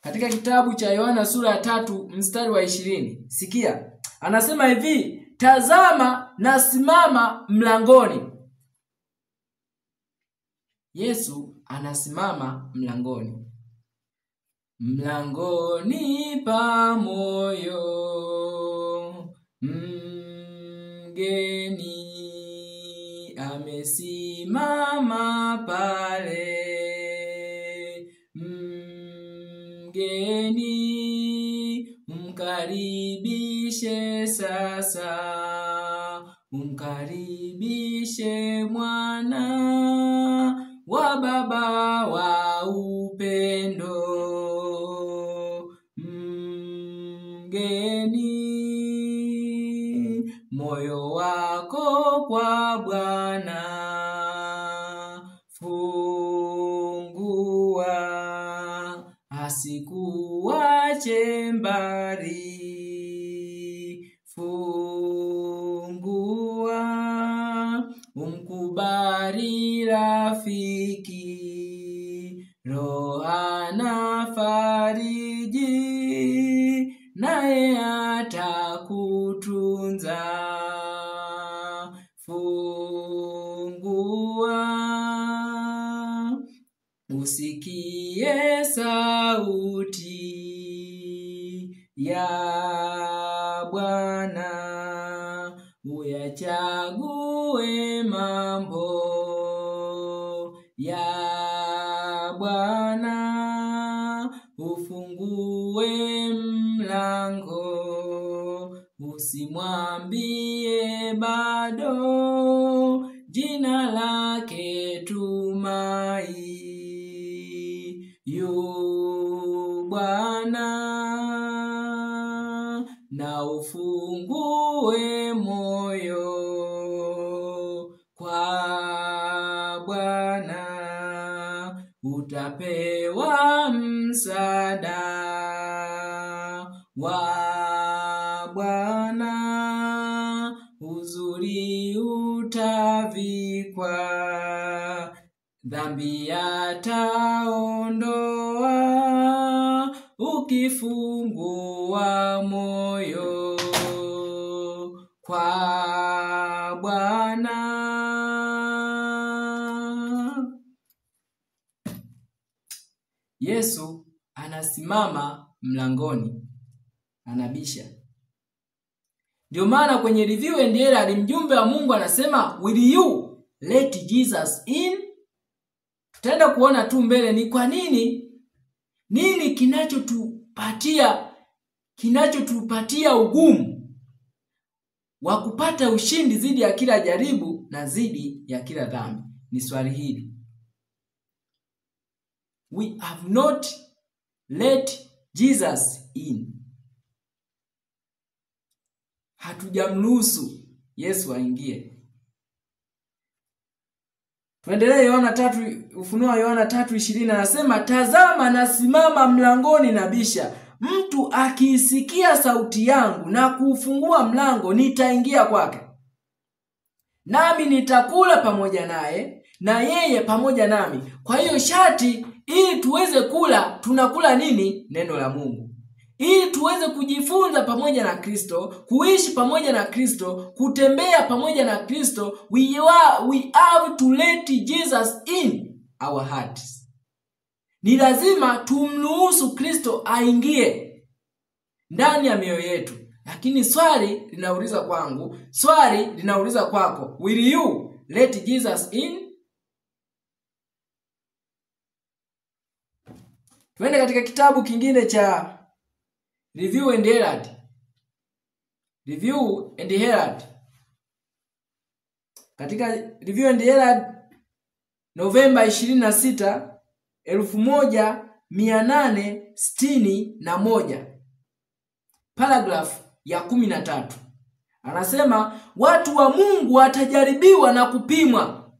Katika kitabu cha Yohana sura ya 3 mstari wa 20. Sikia. Anasema hivi, tazama nasimama mlangoni. Yesu anasimama mlangoni. Mlangoni pa moyo mgeni amesimama pale. Mgeni umkaribishe sasa, umkaribishe mwana wa Baba wa upendo. Mgeni moyo wako kwa Bwana fungua, asikuache mbali. Fungua, umkubali rafiki, Roho anafariji, naye atakutunza. Fungua, usikie sauti ya Bwana, uyachague mambo ya Bwana, ufungue mlango, usimwambie bado, jina lake Tumai. Yu Bwana, na ufungue moyo kwa Bwana, utapewa msaada wa Bwana, uzuri utavikwa, dhambi ataondoa, ukifungua moyo kwa Bwana. Yesu anasimama mlangoni, anabisha. Ndio maana kwenye Review and Herald mjumbe wa Mungu anasema, will you let Jesus in? Tutaenda kuona tu mbele ni kwa nini kinachotupatia ugumu wa kupata ushindi dhidi ya kila jaribu na dhidi ya kila dhambi. Ni swali hili. We have not let Jesus in. Hatujamruhusu Yesu aingie. Tuendelee Ufunuo Yohana 3:20 anasema, tazama nasimama mlangoni nabisha. Mtu akiisikia sauti yangu na kufungua mlango, nitaingia kwake. Nami nitakula pamoja naye na yeye pamoja nami. Kwa hiyo shati ili tuweze kula, tunakula nini? Neno la Mungu. Ili tuweze kujifunza pamoja na Kristo, kuishi pamoja na Kristo, kutembea pamoja na Kristo, we have to let Jesus in our hearts. Ni lazima tumruhusu Kristo aingie ndani ya mioyo yetu. Lakini swali linauliza kwangu, swali linauliza kwako, will you let Jesus in? Tuende katika kitabu kingine cha Review and Herald. Review and Herald. Katika Review and Herald Novemba 26, 1861, paragraph ya 13. Anasema watu wa Mungu watajaribiwa na kupimwa.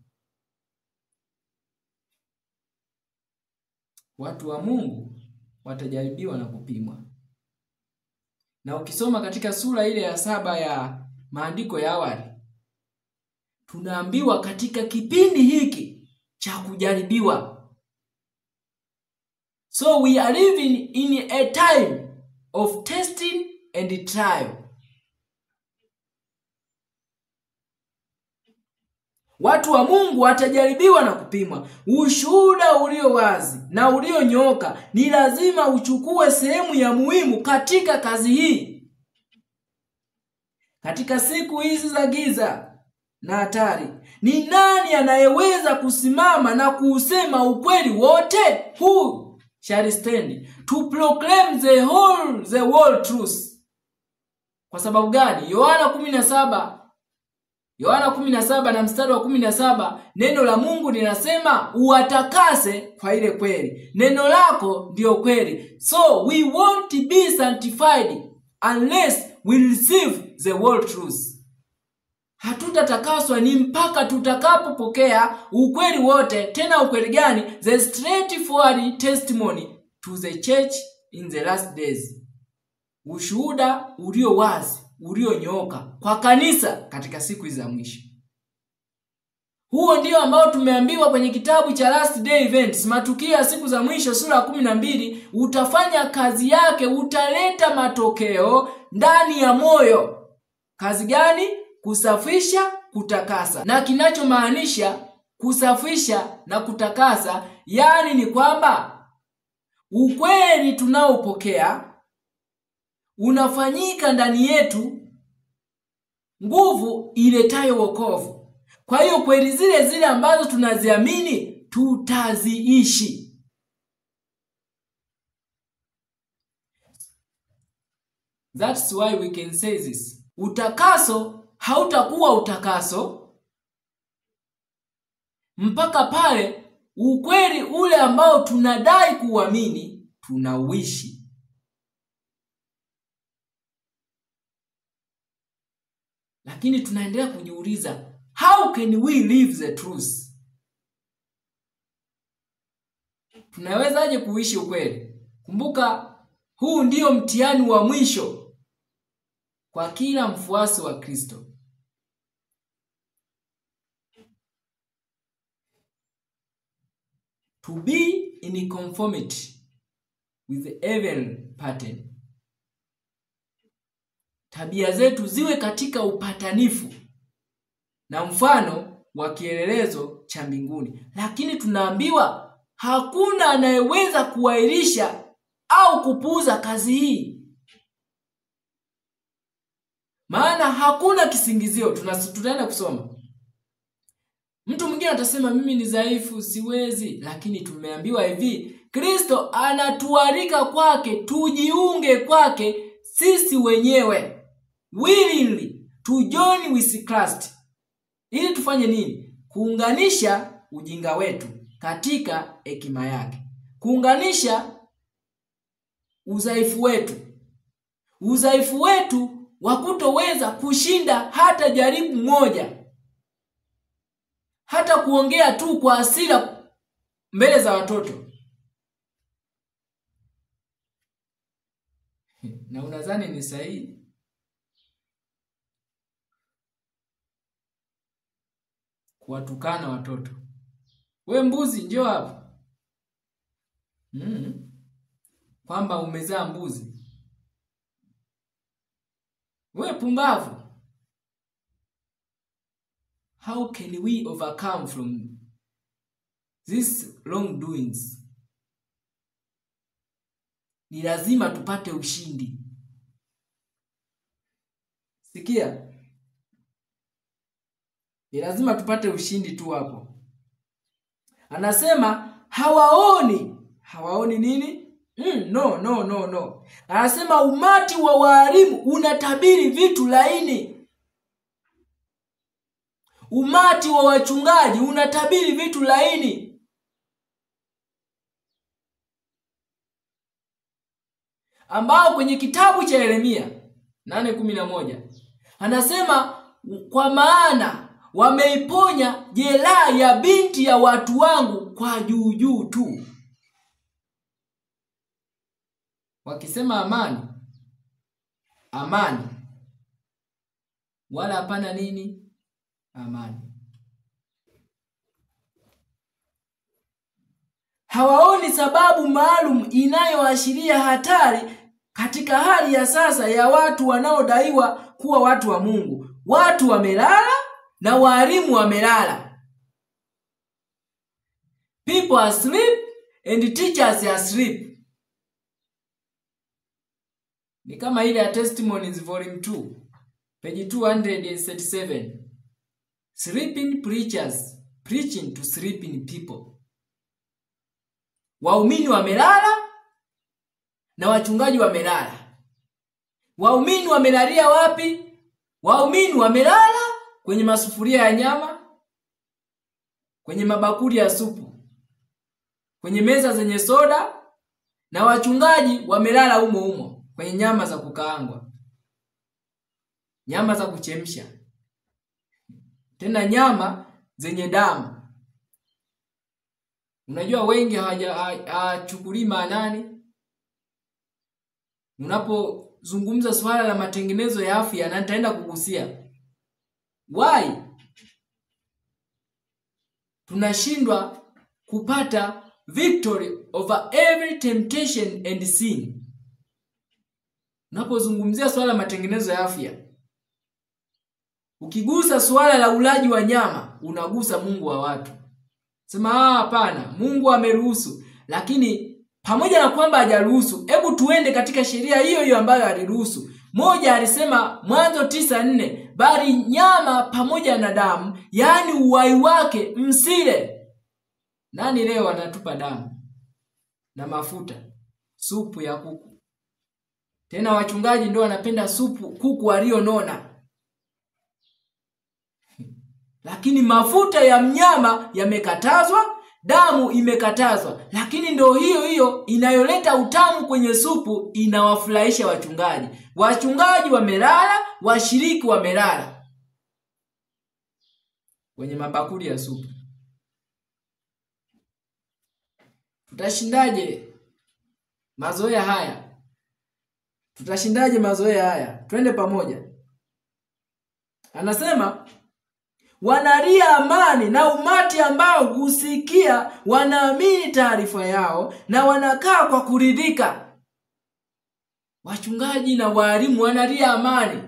Watu wa Mungu watajaribiwa na kupimwa. Na ukisoma katika sura ile ya 7 ya maandiko ya awali, tunaambiwa katika kipindi hiki cha kujaribiwa. So we are living in a time of testing and trial. Watu wa Mungu watajaribiwa na kupimwa. Ushuhuda ulio wazi na ulionyooka ni lazima uchukue sehemu ya muhimu katika kazi hii. Katika siku hizi za giza na hatari, ni nani anayeweza kusimama na kuusema ukweli wote? Who shall stand to proclaim the whole truth? Kwa sababu gani? Yohana 17 na mstari wa 17, neno la Mungu linasema uwatakase kwa ile kweli. Neno lako ndio kweli. So we won't be sanctified unless we receive the whole truth. Hatutatakaswa ni mpaka tutakapopokea ukweli wote. Tena ukweli gani? The straightforward testimony to the church in the last days. Ushuhuda ulio wazi, ulionyooka kwa kanisa katika siku za mwisho. Huo ndio ambao tumeambiwa kwenye kitabu cha Last Day Events, matukio ya siku za mwisho, sura ya 12. Utafanya kazi yake, utaleta matokeo ndani ya moyo. Kazi gani? Kusafisha, kutakasa. Na kinachomaanisha kusafisha na kutakasa, yani ni kwamba ukweli tunaopokea unafanyika ndani yetu, nguvu iletayo wokovu. Kwa hiyo kweli zile ambazo tunaziamini tutaziishi. That's why we can say this. Utakaso hautakuwa utakaso mpaka pale ukweli ule ambao tunadai kuamini tunauishi. Lakini tunaendelea kujiuliza, how can we live the truth? Tunawezaje kuishi ukweli? Kumbuka, huu ndio mtihani wa mwisho kwa kila mfuasi wa Kristo. To be in conformity with the heavenly pattern. Tabia zetu ziwe katika upatanifu na mfano wa kielelezo cha mbinguni. Lakini tunaambiwa hakuna anayeweza kuahirisha au kupuuza kazi hii. Maana hakuna kisingizio. Tutaenda kusoma. Mtu mwingine atasema mimi ni dhaifu, siwezi. Lakini tumeambiwa hivi, Kristo anatualika kwake, tujiunge kwake sisi wenyewe. Willingly to join with Christ. Ili tufanye nini? Kuunganisha ujinga wetu katika hekima yake. Kuunganisha udhaifu wetu wa kutoweza kushinda hata jaribu moja. Hata kuongea tu kwa hasira mbele za watoto. Na unadhani ni sahihi? Kuwatukana watoto. We mbuzi, njoo hapa. Kwamba umezaa mbuzi. We pumbavu. How can we overcome from these wrongdoings? Ni lazima tupate ushindi. Sikia. Ni lazima tupate ushindi tu hapo. Anasema hawaoni nini? No. Anasema umati wa walimu unatabiri vitu laini. Umati wa wachungaji unatabiri vitu laini. Ambao kwenye kitabu cha Yeremia 8:11 anasema, kwa maana wameiponya jeraha ya binti ya watu wangu kwa juu tu. Wakisema amani, wala hapana nini? Amani. Hawaoni sababu maalum inayoashiria hatari katika hali ya sasa ya watu wanaodaiwa kuwa watu wa Mungu. Watu wamelala na walimu wamelala. People are asleep and teachers are asleep. Ni kama ile ya Testimonies volume 2, page 237. Sleeping preachers preaching to sleeping people. Waumini wamelala na wachungaji wamelala. Waumini wamelalia wapi? Waumini wamelala kwenye masufuria ya nyama, kwenye mabakuli ya supu, kwenye meza zenye soda, na wachungaji wamelala humo kwenye nyama za kukaangwa, nyama za kuchemsha, tena nyama zenye damu. Unajua wengi hawachukulii maanani unapozungumza swala la matengenezo ya afya, na nitaenda kugusia why tunashindwa kupata victory over every temptation and sin. Unapozungumzia swala la matengenezo ya afya, ukigusa swala la ulaji wa nyama, unagusa Mungu wa watu. Sema hapana, Mungu ameruhusu, lakini pamoja na kwamba hajaruhusu, hebu tuende katika sheria hiyo hiyo ambayo aliruhusu. Moja alisema Mwanzo 9:4, bali nyama pamoja na damu, yani uhai wake, msile. Nani leo anatupa damu na mafuta, supu ya kuku? Tena wachungaji ndio wanapenda supu kuku walionona. Lakini mafuta ya mnyama yamekatazwa, damu imekatazwa, lakini ndio hiyo hiyo inayoleta utamu kwenye supu inawafurahisha wachungaji. Wachungaji wamelala, washiriki wamelala kwenye mabakuli ya supu. Tutashindaje mazoea haya? Tutashindaje mazoea haya? Twende pamoja. Anasema wanalia amani na umati ambao husikia wanaamini taarifa yao na wanakaa kwa kuridhika. Wachungaji na walimu wanalia amani.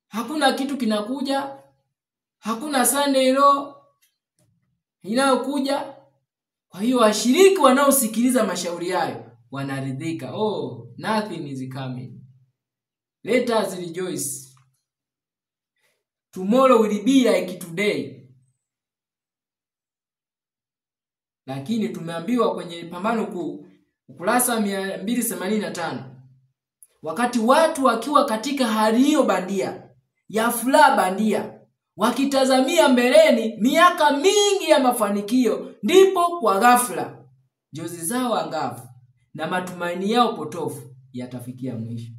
Hakuna kitu kinakuja, hakuna Sunday law inayokuja. Kwa hiyo washiriki wanaosikiliza mashauri hayo wanaridhika. Oh, nothing is coming. Let us rejoice. Tomorrow will be like today. Lakini tumeambiwa kwenye Pambano Kuu ukurasa 285, wakati watu wakiwa katika hali hiyo bandia ya furaha bandia, wakitazamia mbeleni miaka mingi ya mafanikio, ndipo kwa ghafla njozi zao angavu na matumaini yao potofu yatafikia mwisho.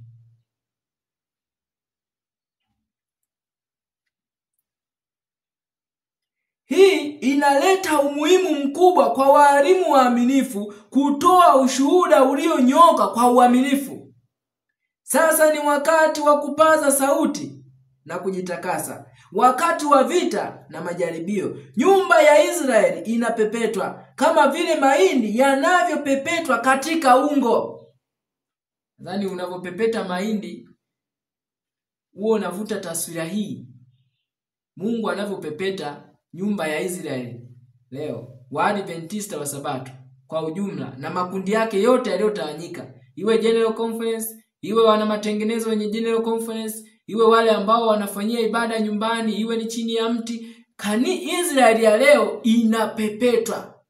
Hii inaleta umuhimu mkubwa kwa walimu waaminifu kutoa ushuhuda ulionyooka kwa uaminifu. Sasa ni wakati wa kupaza sauti na kujitakasa. Wakati wa vita na majaribio, nyumba ya Israeli inapepetwa kama vile mahindi yanavyopepetwa katika ungo. Nadhani unavyopepeta mahindi, huo unavuta taswira hii. Mungu anavyopepeta nyumba ya Israeli leo, Waadventista wa Sabato kwa ujumla na makundi yake yote yaliyotawanyika, iwe General Conference, iwe wana matengenezo wenye General Conference, iwe wale ambao wanafanyia ibada nyumbani, iwe ni chini ya mti. Israeli ya leo inapepetwa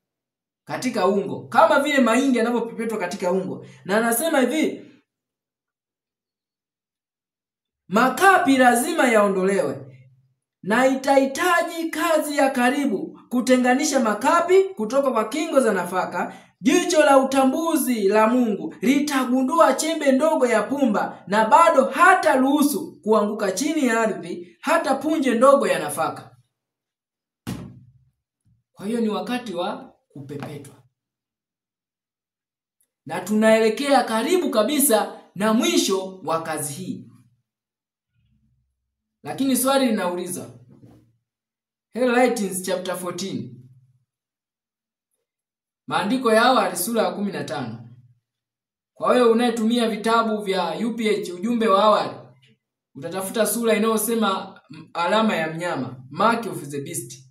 katika ungo kama vile mahindi yanavyopepetwa katika ungo. Na anasema hivi, makapi lazima yaondolewe, na itahitaji kazi ya karibu kutenganisha makapi kutoka kwa kingo za nafaka. Jicho la utambuzi la Mungu litagundua chembe ndogo ya pumba, na bado hata ruhusu kuanguka chini ya ardhi hata punje ndogo ya nafaka. Kwa hiyo ni wakati wa kupepetwa, na tunaelekea karibu kabisa na mwisho wa kazi hii. Lakini swali linauliza, Writings chapter 14, maandiko ya awali sura ya 15. Kwa hiyo unayetumia vitabu vya UPH ujumbe wa awali, utatafuta sura inayosema alama ya mnyama, mark of the beast.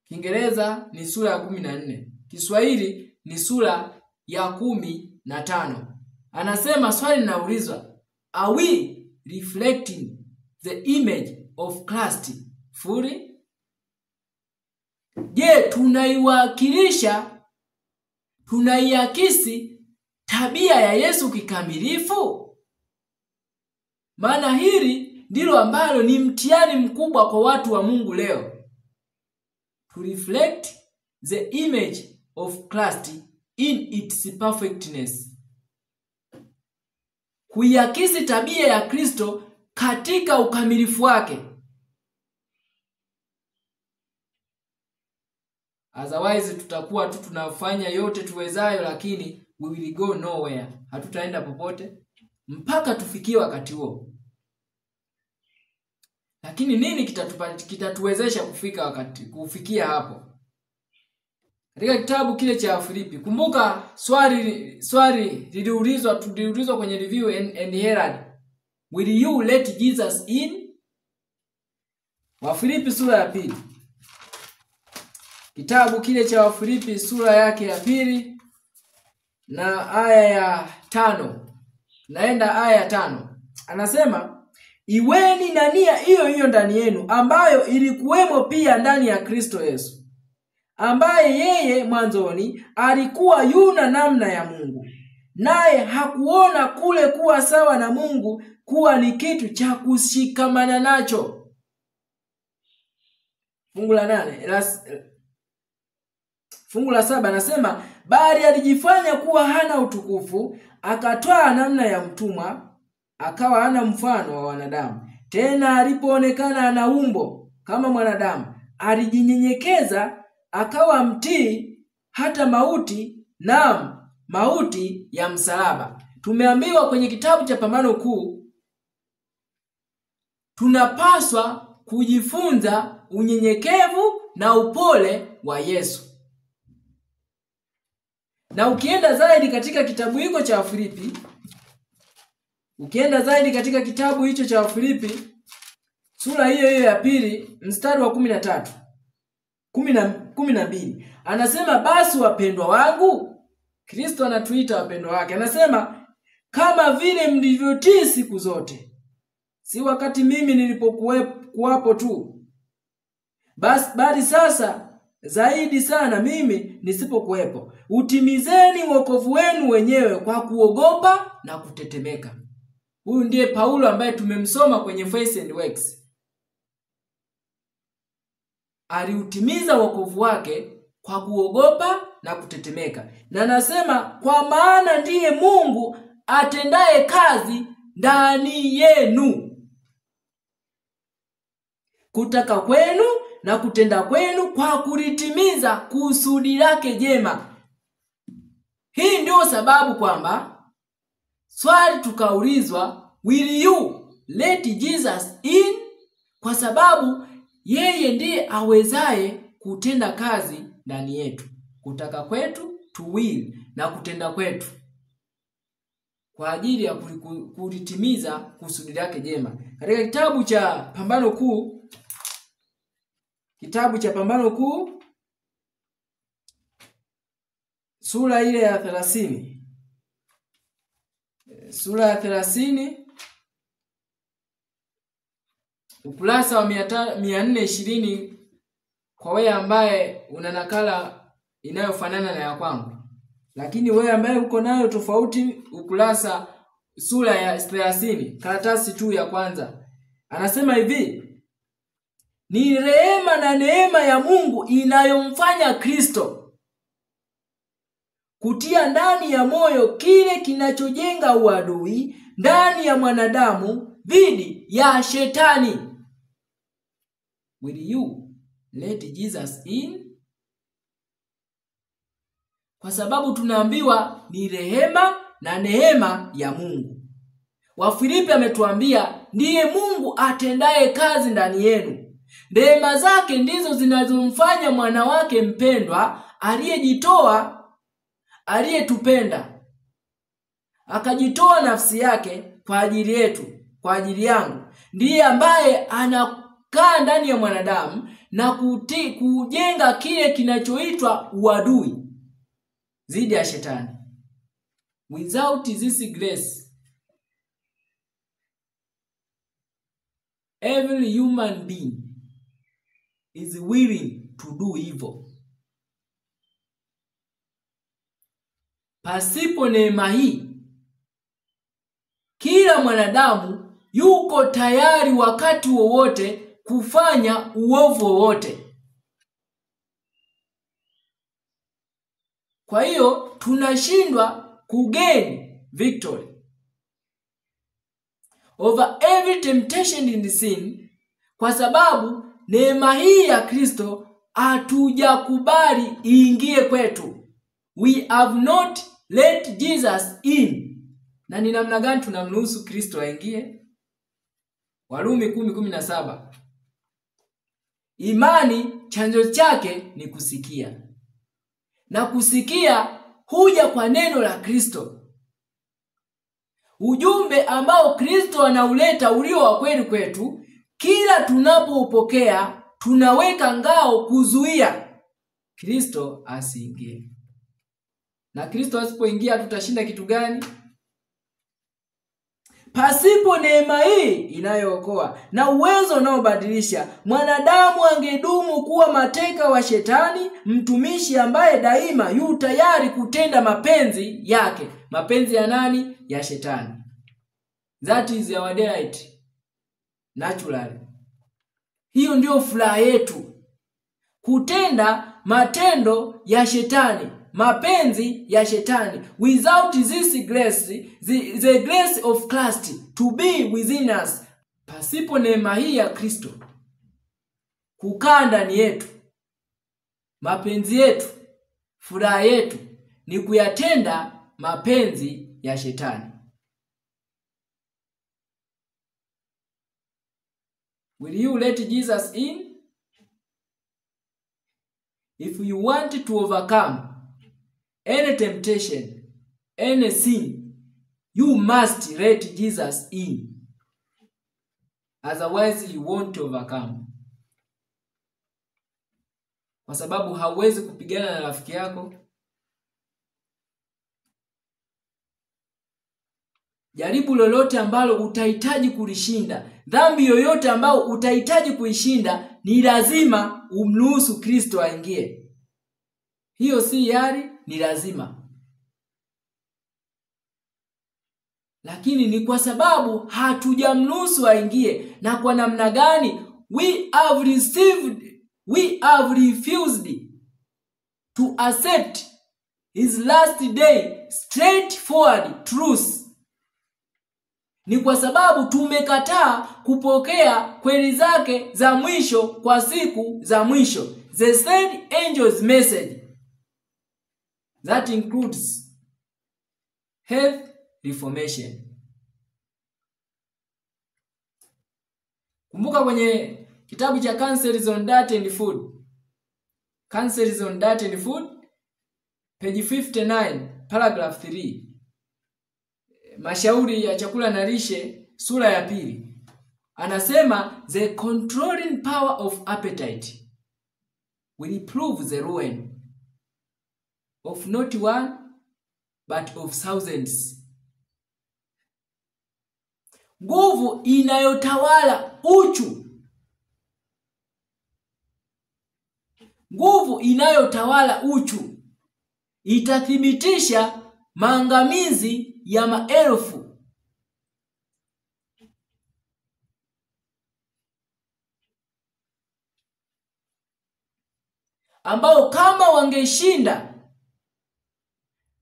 Kiingereza ni sura ya 14, Kiswahili ni sura ya 15. Anasema swali linaulizwa, are we reflecting the image of Christ fully? Je, tunaiakisi tabia ya Yesu kikamilifu? Maana hili ndilo ambalo ni mtihani mkubwa kwa watu wa Mungu leo. To reflect the image of Christ in its perfectness. Kuiakisi tabia ya Kristo katika ukamilifu wake. Otherwise tutakuwa tu tunafanya yote tuwezayo, lakini we will go nowhere. Hatutaenda popote mpaka tufikie wakati huo. Lakini nini kitatuwezesha kufikia hapo? Katika kitabu kile cha Wafilipi, kumbuka swali tuliulizwa kwenye Review and Herald. Will you let Jesus in? Wafilipi sura ya 2. Kitabu kile cha Wafilipi sura yake ya 2 na aya ya 5. Naenda aya ya 5. Anasema, iweni na nia hiyo hiyo ndani yenu, ambayo ilikuwemo pia ndani ya Kristo Yesu, ambaye yeye mwanzoni alikuwa yuna namna ya Mungu, naye hakuona kule kuwa sawa na Mungu kuwa ni kitu cha kushikamana nacho. Fungu la 7 anasema, bali alijifanya kuwa hana utukufu, akatwaa namna ya mtumwa, akawa hana mfano wa wanadamu. Tena alipoonekana ana umbo kama mwanadamu, alijinyenyekeza, akawa mtii hata mauti, naam, mauti ya msalaba. Tumeambiwa kwenye kitabu cha Pambano Kuu tunapaswa kujifunza unyenyekevu na upole wa Yesu. Na ukienda zaidi katika kitabu hicho cha Wafilipi, sura hiyo ya 2 mstari wa 13, 12, anasema, basi wapendwa wangu, Kristo anatuita wapendwa wake, anasema, kama vile mlivyotii siku zote, si wakati mimi nilipokuwapo tu, bali sasa zaidi sana mimi nisipokuwepo, utimizeni wokovu wenu wenyewe kwa kuogopa na kutetemeka. Huyu ndiye Paulo ambaye tumemsoma kwenye Faith and Works. Aliutimiza wokovu wake kwa kuogopa na kutetemeka. Na anasema, kwa maana ndiye Mungu atendaye kazi ndani yenu, kutaka kwenu na kutenda kwenu kwa kulitimiza kusudi lake jema. Hii ndio sababu kwamba swali tukaulizwa, will you let Jesus in? Kwa sababu yeye ndiye awezaye kutenda kazi ndani yetu, kutaka kwetu, to will, na kutenda kwetu kwa ajili ya kulitimiza kusudi lake jema. Katika kitabu cha Pambano Kuu sura ile ya 30, sura ya 30 ukurasa wa 420, kwa wewe ambaye una nakala inayofanana na ya kwangu. Lakini wewe ambaye uko nayo tofauti, ukurasa sura ya 30, karatasi tu ya kwanza, anasema hivi, ni rehema na neema ya Mungu inayomfanya Kristo kutia ndani ya moyo kile kinachojenga uadui ndani ya mwanadamu dhidi ya shetani. Will you let Jesus in? Kwa sababu tunaambiwa ni rehema na neema ya Mungu. Wafilipi ametuambia ndiye Mungu atendaye kazi ndani yenu. Rehema zake ndizo zinazomfanya mwana wake mpendwa aliyejitoa, aliyetupenda, akajitoa nafsi yake kwa ajili yetu, kwa ajili yangu, ndiye ambaye anakaa ndani ya mwanadamu na kujenga kile kinachoitwa uadui dhidi ya shetani. Without this grace, every human being is willing to do evil. Pasipo neema hii, kila mwanadamu yuko tayari wakati wowote kufanya uovu wowote. Kwa hiyo tunashindwa kugain victory over every temptation in the sin, kwa sababu neema hii ya Kristo hatujakubali iingie kwetu. We have not let Jesus in. Na ni namna gani tunamruhusu Kristo aingie? Warumi 10:17. Imani chanzo chake ni kusikia. Na kusikia huja kwa neno la Kristo. Ujumbe ambao Kristo anauleta ulio wa kweli kwetu, kila tunapoupokea tunaweka ngao kuzuia Kristo asiingie. Na Kristo asipoingia tutashinda kitu gani? Pasipo neema hii inayookoa na uwezo unaobadilisha, mwanadamu angedumu kuwa mateka wa shetani, mtumishi ambaye daima yu tayari kutenda mapenzi yake. Mapenzi ya nani? Ya shetani. That is our delight. Naturally. Hiyo ndio furaha yetu. Kutenda matendo ya shetani, mapenzi ya shetani. Without this grace, the grace of Christ to be within us. Pasipo neema hii ya Kristo kukaa ndani yetu, mapenzi yetu, furaha yetu ni kuyatenda mapenzi ya shetani. Will you let Jesus in? If you want to overcome any temptation, any sin, you must let Jesus in. Otherwise you won't overcome. Kwa sababu hauwezi kupigana na rafiki yako. Jaribu lolote ambalo utahitaji kulishinda, dhambi yoyote ambayo utahitaji kuishinda, ni lazima umruhusu Kristo aingie. Hiyo si hiari, ni lazima. Lakini ni kwa sababu hatujamruhusu aingie. Na kwa namna gani? We have refused to accept his last day straightforward truth. Ni kwa sababu tumekataa kupokea kweli zake za mwisho kwa siku za mwisho. The third angel's message. That includes health reformation. Kumbuka kwenye kitabu cha Counsels on Diet and Food. Counsels on Diet and Food, page 59, paragraph 3. Mashauri ya chakula na lishe, sura ya 2. Anasema the controlling power of appetite will prove the ruin of not one but of thousands. Nguvu inayotawala uchu. Nguvu inayotawala uchu itathibitisha maangamizi ya maelfu. Ambao kama wangeshinda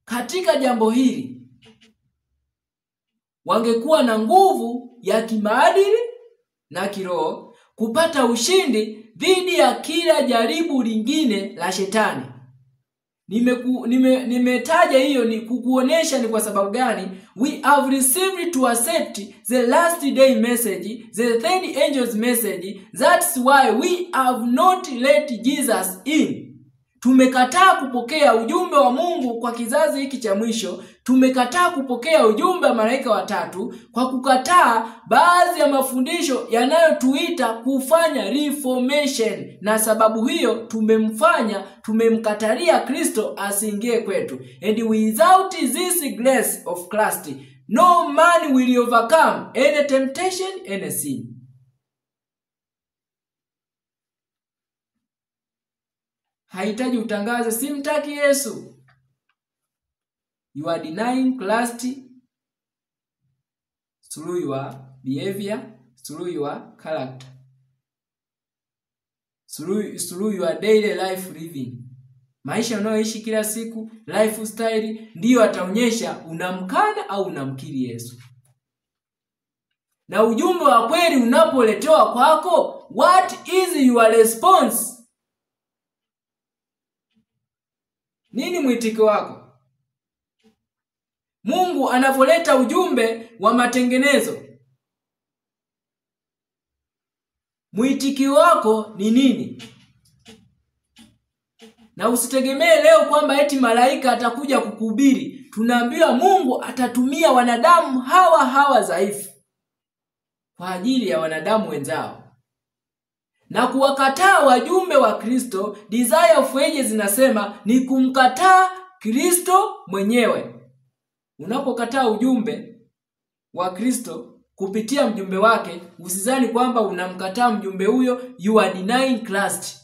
katika jambo hili, wangekuwa na nguvu ya kimaadili na kiroho kupata ushindi dhidi ya kila jaribu lingine la shetani. Nimetaja hiyo ni kukuonesha ni kwa sababu gani. We have received to accept the last day message, the third angel's message. That's why we have not let Jesus in. Tumekataa kupokea ujumbe wa Mungu kwa kizazi hiki cha mwisho. Tumekataa kupokea ujumbe wa malaika watatu kwa kukataa baadhi ya mafundisho yanayotuita kufanya reformation. Na sababu hiyo tumemkatalia Kristo asiingie kwetu. And without this grace of Christ, no man will overcome any temptation, any sin. Haitaji utangaze simtaki Yesu. You are denying Christ through your behavior, through your character, through your daily life living. Maisha unayoishi kila siku, lifestyle, ndiyo ataonyesha unamkana au unamkiri Yesu. Na ujumbe wa kweli unapoletewa kwako, what is your response? Nini mwitikio wako? Mungu anavoleta ujumbe wa matengenezo, mwitikio wako ni nini? Na usitegemee leo kwamba eti malaika atakuja kukuhubiri. Tunaambiwa Mungu atatumia wanadamu hawa dhaifu kwa ajili ya wanadamu wenzao. Na kuwakataa wajumbe wa Kristo, Desire of Ages zinasema ni kumkataa Kristo mwenyewe. Unapokataa ujumbe wa Kristo kupitia mjumbe wake, usizani kwamba unamkataa mjumbe huyo, you are denying Christ.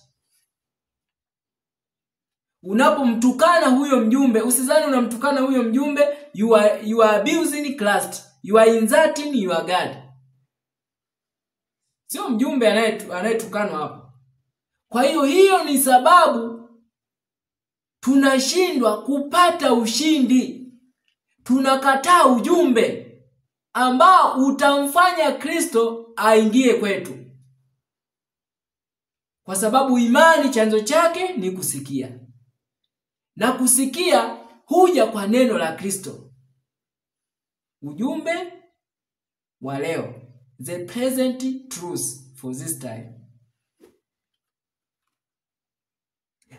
Unapomtukana huyo mjumbe, usizani unamtukana huyo mjumbe, you are abusing Christ. You are insulting your God. Sio mjumbe anayetukanwa hapo. Kwa hiyo ni sababu tunashindwa kupata ushindi. Tunakataa ujumbe ambao utamfanya Kristo aingie kwetu. Kwa sababu imani chanzo chake ni kusikia. Na kusikia huja kwa neno la Kristo. Ujumbe wa leo, the present truth for this time.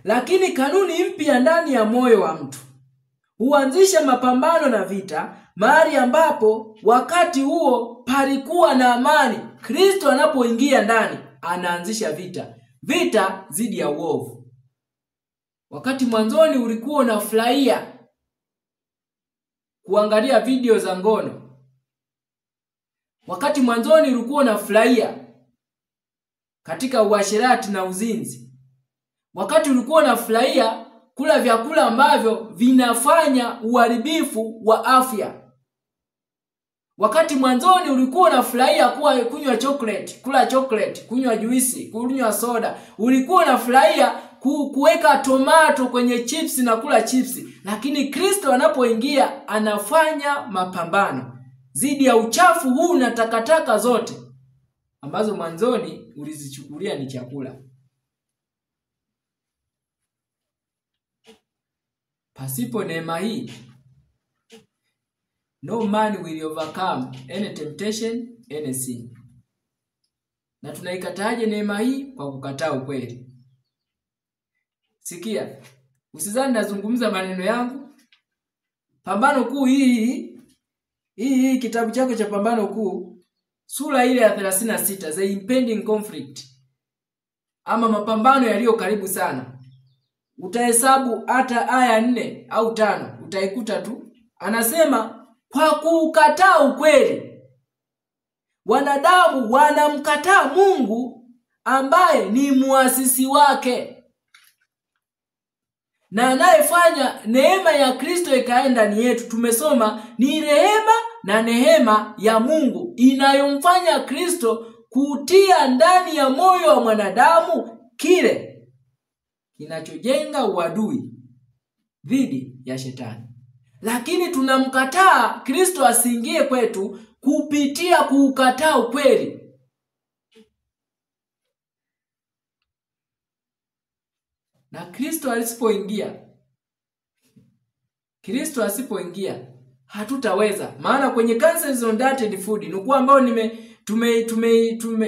Lakini kanuni mpya ndani ya moyo wa mtu huanzisha mapambano na vita, mahali ambapo wakati huo palikuwa na amani. Kristo anapoingia ndani anaanzisha vita dhidi ya uovu. Wakati mwanzoni ulikuwa unafurahia kuangalia video za ngono, wakati mwanzoni ulikuwa unafurahia katika uasherati na uzinzi, wakati ulikuwa unafurahia kula vyakula ambavyo vinafanya uharibifu wa afya, wakati mwanzoni ulikuwa unafurahia kunywa chocolate, kula chocolate, kunywa juisi, kunywa soda, ulikuwa unafurahia kuweka tomato kwenye chips na kula chips. Lakini Kristo anapoingia anafanya mapambano dhidi ya uchafu huu na takataka zote ambazo mwanzoni ulizichukulia ni chakula. Pasipo neema hii, no man will overcome any temptation, any sin. Na tunaikataje neema hii? Kwa kukataa ukweli. Sikia, usizani nazungumza maneno yangu. Pambano Kuu hii kitabu chako cha Pambano Kuu, sura ile ya 36, the impending conflict, ama mapambano yaliyo karibu sana. Utahesabu hata aya 4 au 5, utaikuta tu anasema kwa kukataa ukweli wanadamu wanamkataa Mungu ambaye ni muasisi wake, na anayefanya neema ya Kristo ikae ndani yetu. Tumesoma ni rehema na neema ya Mungu inayomfanya Kristo kutia ndani ya moyo wa mwanadamu kile kinachojenga uadui dhidi ya shetani. Lakini tunamkataa Kristo asiingie kwetu kupitia kukataa ukweli. Na Kristo asipoingia hatutaweza. Maana kwenye Counsels on Diet Food, nukuu ambayo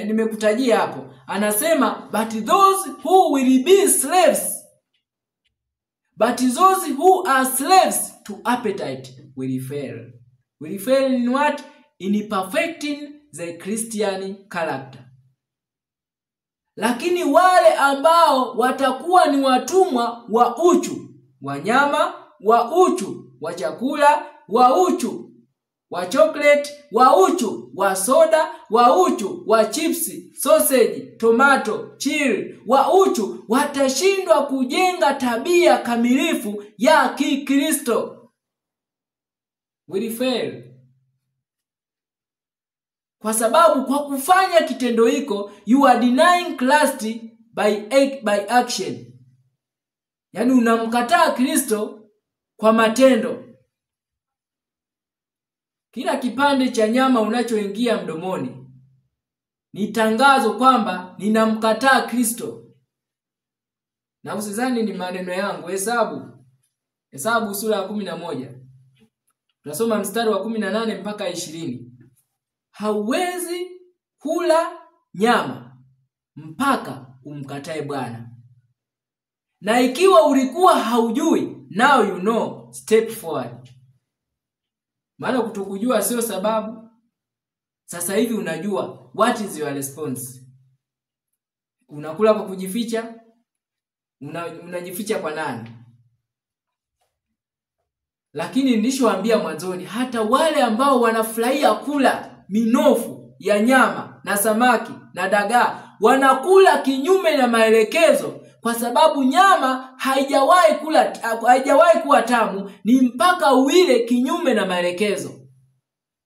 nimekutajia hapo, anasema but those who will be slaves, but those who are slaves to appetite will fail. Will fail in what? In perfecting the Christian character. Lakini wale ambao watakuwa ni watumwa wa uchu wa nyama, wa uchu wa chakula, wa uchu wa chocolate, wa uchu wa soda, wa uchu wa chipsi, sausage, tomato, chili, wa uchu watashindwa kujenga tabia kamilifu ya Kikristo. Will fail. Kwa sababu kwa kufanya kitendo hiko, you are denying Christ by action. Yaani unamkataa Kristo kwa matendo. Kila kipande cha nyama unachoingia mdomoni ni tangazo kwamba ninamkataa Kristo. Na usizani ni maneno yangu, hesabu. Hesabu sura ya 11. Tunasoma mstari wa 18 mpaka 20. Hauwezi kula nyama mpaka umkatae Bwana. Na ikiwa ulikuwa haujui, now you know, step forward. Maana kutokujua sio sababu. Sasa hivi unajua, what is your response? Unakula kwa kujificha? Unajificha kwa nani? Lakini nilishowaambia mwanzoni, hata wale ambao wanafurahia kula minofu ya nyama na samaki na dagaa, wanakula kinyume na maelekezo, kwa sababu nyama haijawahi kuwa tamu, ni mpaka uile kinyume na maelekezo.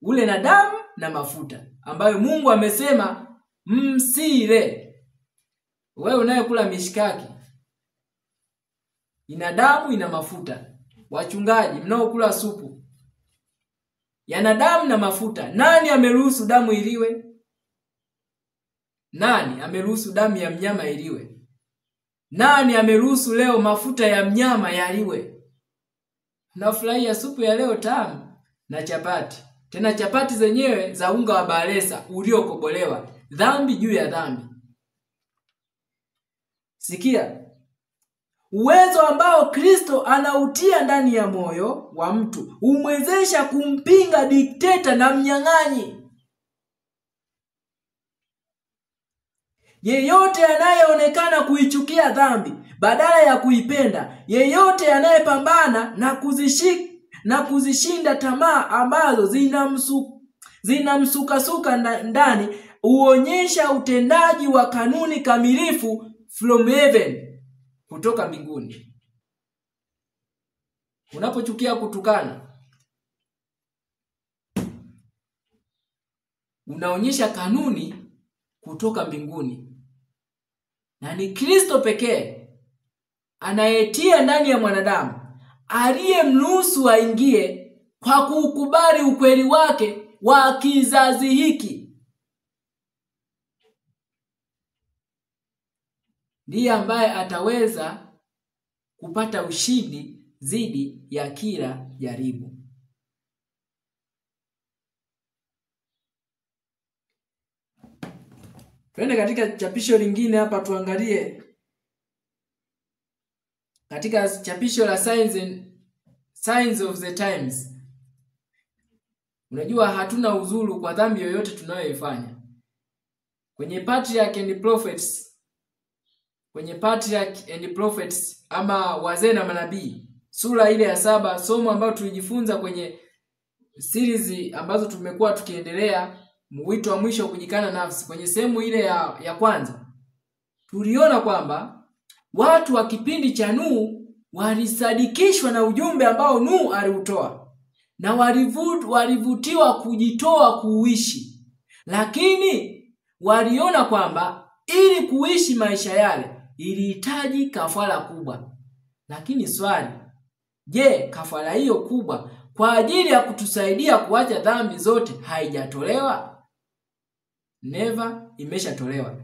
Ule na damu na mafuta ambayo Mungu amesema msile. Wewe unayekula mishikaki ina damu ina mafuta. Wachungaji mnaokula supu yana damu na mafuta. Nani ameruhusu damu iliwe? Nani ameruhusu damu ya mnyama iliwe? Nani ameruhusu leo mafuta ya mnyama yaliwe? Nafurahia supu ya leo tamu na chapati. Tena chapati zenyewe za unga wa balesa uliokobolewa. Dhambi juu ya dhambi. Sikia. Uwezo ambao Kristo anautia ndani ya moyo wa mtu umwezesha kumpinga dikteta na mnyang'anyi. Yeyote anayeonekana kuichukia dhambi badala ya kuipenda, yeyote anayepambana na kuzishinda tamaa ambazo zinamsukasuka ndani, huonyesha utendaji wa kanuni kamilifu from heaven, kutoka mbinguni. Unapochukia kutukana, unaonyesha kanuni kutoka mbinguni. Na ni Kristo pekee anayetia ndani ya mwanadamu, aliyemruhusu aingie kwa kukubali ukweli wake wa kizazi hiki. Ndiye ambaye ataweza kupata ushindi dhidi ya kila jaribu. Twende katika chapisho lingine hapa tuangalie. Katika chapisho la Signs of the Times. Unajua hatuna uzuru kwa dhambi yoyote tunayoifanya. Kwenye Patriarch and Prophets ama wazee na manabii, sura ile ya 7, somo ambalo tulijifunza kwenye series ambazo tumekuwa tukiendelea, mwito wa mwisho kujikana nafsi. Kwenye sehemu ile ya kwanza tuliona kwamba watu wa kipindi cha Nuhu walisadikishwa na ujumbe ambao Nuhu aliutoa, na walivutiwa kujitoa kuuishi. Lakini waliona kwamba ili kuishi maisha yale ilihitaji kafara kubwa. Lakini swali, je, kafara hiyo kubwa kwa ajili ya kutusaidia kuacha dhambi zote haijatolewa? Never, imeshatolewa.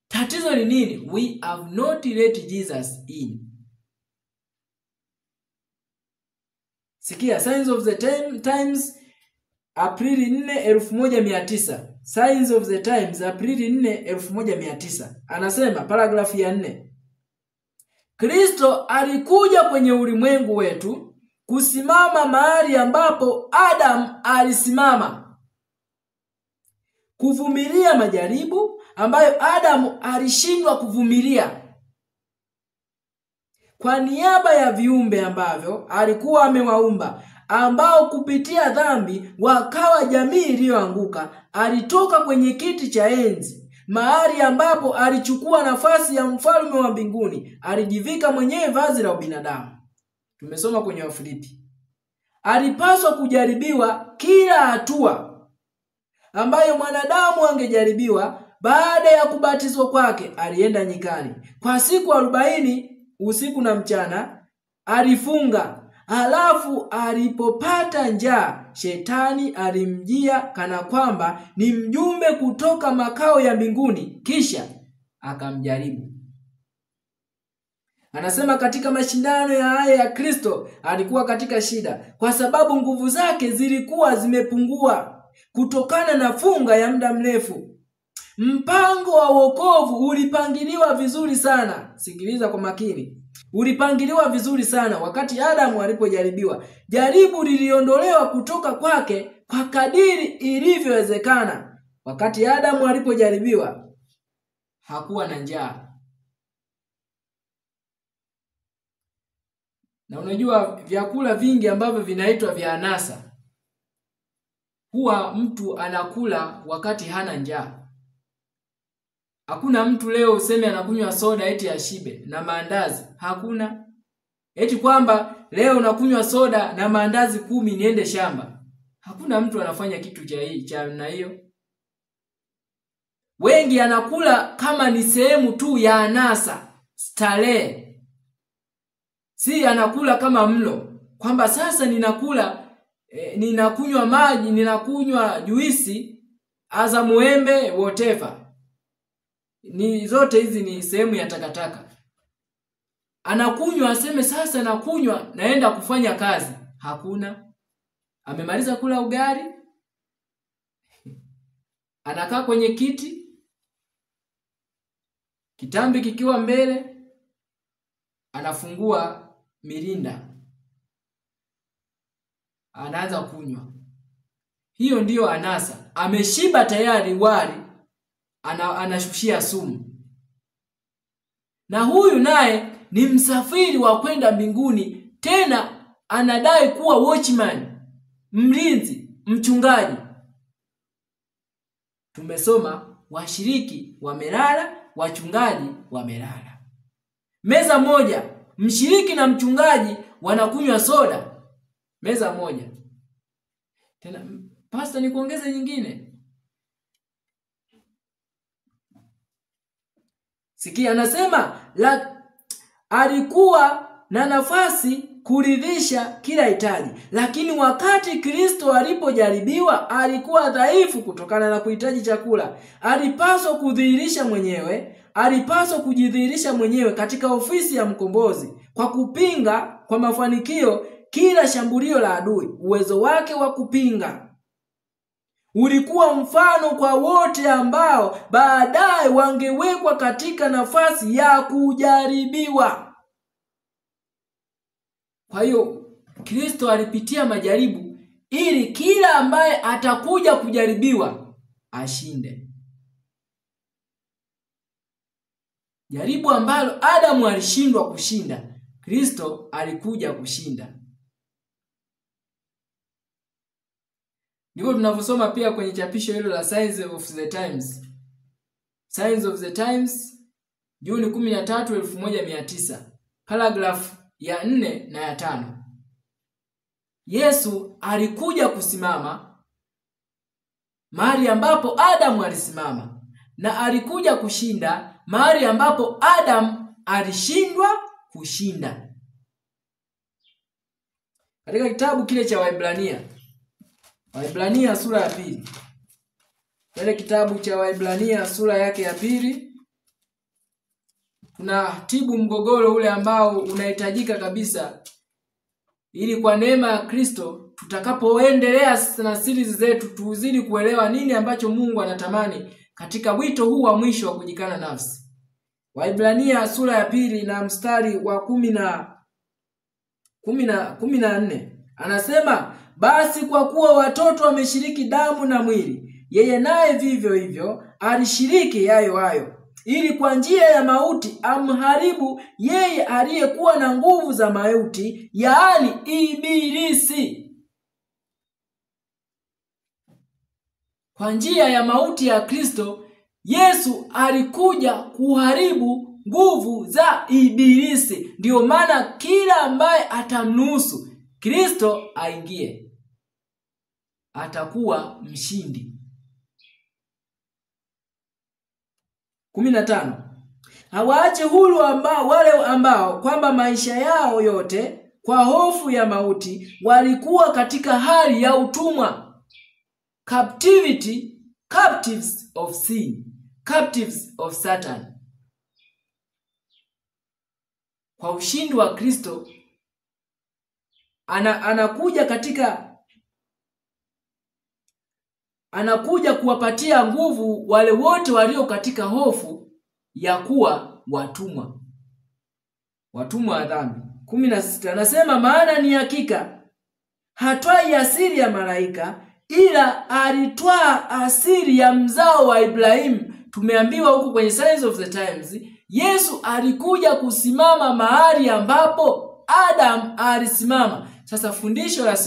Tatizo ni nini? We have not let Jesus in. Sikia, Signs of the Times, Aprili 4, 1900. Signs of the Times, Aprili 4, 1900. Anasema paragrafu ya 4. Kristo alikuja kwenye ulimwengu wetu kusimama mahali ambapo Adam alisimama, kuvumilia majaribu ambayo Adamu alishindwa kuvumilia, kwa niaba ya viumbe ambavyo alikuwa amewaumba, ambao kupitia dhambi wakawa jamii iliyoanguka. Alitoka kwenye kiti cha enzi, mahali ambapo alichukua nafasi ya mfalme wa mbinguni, alijivika mwenyewe vazi la ubinadamu. Tumesoma kwenye Wafilipi. Alipaswa kujaribiwa kila hatua ambayo mwanadamu angejaribiwa. Baada ya kubatizwa kwake, alienda nyikani kwa siku 40 usiku na mchana, alifunga. Halafu alipopata njaa, shetani alimjia kana kwamba ni mjumbe kutoka makao ya mbinguni, kisha akamjaribu. Anasema katika mashindano ya haya ya Kristo alikuwa katika shida kwa sababu nguvu zake zilikuwa zimepungua kutokana na funga ya muda mrefu. Mpango wa wokovu ulipangiliwa vizuri sana. Sikiliza kwa makini. Ulipangiliwa vizuri sana wakati Adamu alipojaribiwa. Jaribu liliondolewa kutoka kwake kwa kadiri ilivyowezekana. Wakati Adamu alipojaribiwa hakuwa na njaa. Na unajua vyakula vingi ambavyo vinaitwa vya anasa, huwa mtu anakula wakati hana njaa. Hakuna mtu leo useme anakunywa soda eti ashibe na maandazi. Hakuna. Eti kwamba leo unakunywa soda na maandazi 10 niende shamba. Hakuna mtu anafanya kitu cha na hiyo. Wengi anakula kama ni sehemu tu ya anasa, starehe. Si anakula kama mlo. Kwamba sasa ninakula, ninakunywa maji, ninakunywa juisi, aza muembe, whatever. Ni zote hizi ni sehemu ya takataka. Anakunywa aseme sasa nakunywa naenda kufanya kazi. Hakuna. Amemaliza kula ugali, anakaa kwenye kiti, kitambi kikiwa mbele, anafungua mirinda, anaanza kunywa. Hiyo ndiyo anasa. Ameshiba tayari wali, anashushia sumu. Na huyu naye ni msafiri wa kwenda mbinguni, tena anadai kuwa watchman, mlinzi, mchungaji. Tumesoma washiriki wamelala, wachungaji wamelala. Meza moja, mshiriki na mchungaji wanakunywa soda. Meza moja. Tena pastor nikuongeze nyingine. Sikia anasema alikuwa na nafasi kuridhisha kila hitaji. Lakini wakati Kristo alipojaribiwa alikuwa dhaifu kutokana na kuhitaji chakula. Alipaswa kujidhihirisha mwenyewe katika ofisi ya mkombozi kwa kupinga kwa mafanikio kila shambulio la adui. Uwezo wake wa kupinga ulikuwa mfano kwa wote ambao baadaye wangewekwa katika nafasi ya kujaribiwa. Kwa hiyo Kristo alipitia majaribu ili kila ambaye atakuja kujaribiwa ashinde. Jaribu ambalo Adamu alishindwa kushinda, Kristo alikuja kushinda. Ndivyo tunavyosoma pia kwenye chapisho hilo la Signs of the Times. Signs of the Times, Juni 13, 1900. Paragraph ya 4 na ya 5. Yesu alikuja kusimama mahali ambapo Adamu alisimama, na alikuja kushinda mahali ambapo Adamu alishindwa kushinda. Katika kitabu kile cha Waibrania sura ya 2. Kile kitabu cha Waibrania sura yake ya 2 tunatibu mgogoro ule ambao unahitajika kabisa, ili kwa neema ya Kristo tutakapoendelea na series zetu tuzidi kuelewa nini ambacho Mungu anatamani katika wito huu wa mwisho wa kujikana nafsi. Waibrania sura ya 2 na mstari wa 14 anasema, basi kwa kuwa watoto wameshiriki damu na mwili, yeye naye vivyo hivyo alishiriki hayo, ili kwa njia ya mauti amharibu yeye aliyekuwa na nguvu za mauti, yaani Ibilisi. Kwa njia ya mauti ya Kristo, Yesu alikuja kuharibu nguvu za Ibilisi. Ndio maana kila ambaye atamruhusu Kristo aingie atakuwa mshindi. 15. Hawaache huru wale ambao kwamba maisha yao yote kwa hofu ya mauti walikuwa katika hali ya utumwa. Captives of sin, captives of Satan. kwa ushindi wa Kristo anakuja kuwapatia nguvu wale wote walio katika hofu ya kuwa watumwa wa dhambi. 16 anasema, maana ni hakika hatwai asili ya malaika, ila alitwaa asili ya mzao wa Ibrahimu. Tumeambiwa huku kwenye Signs of the Times, Yesu alikuja kusimama mahali ambapo Adam alisimama. Sasa fundisho la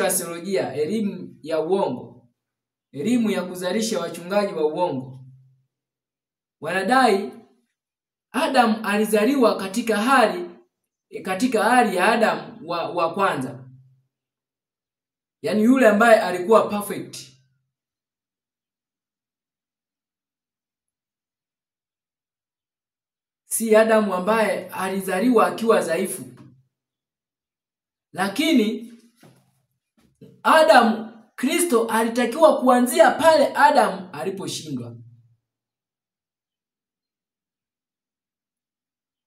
theolojia, elimu ya uongo, elimu ya kuzalisha wachungaji wa uongo, wanadai Adam alizaliwa katika hali ya Adam wa kwanza, yaani yule ambaye alikuwa perfect. Si Adamu ambaye alizaliwa akiwa dhaifu. Lakini Kristo alitakiwa kuanzia pale Adamu aliposhindwa,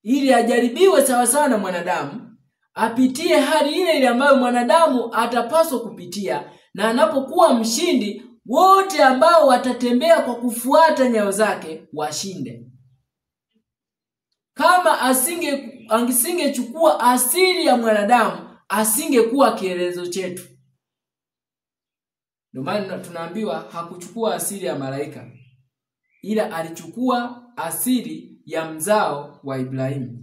ili ajaribiwe sawa sawa na mwanadamu, apitie hali ile ambayo mwanadamu atapaswa kupitia, na anapokuwa mshindi, wote ambao watatembea kwa kufuata nyayo zake washinde. Kama asingechukua asili ya mwanadamu, asingekuwa kielezo chetu. Ndio maana tunaambiwa hakuchukua asili ya malaika, ila alichukua asili ya mzao wa Ibrahimu.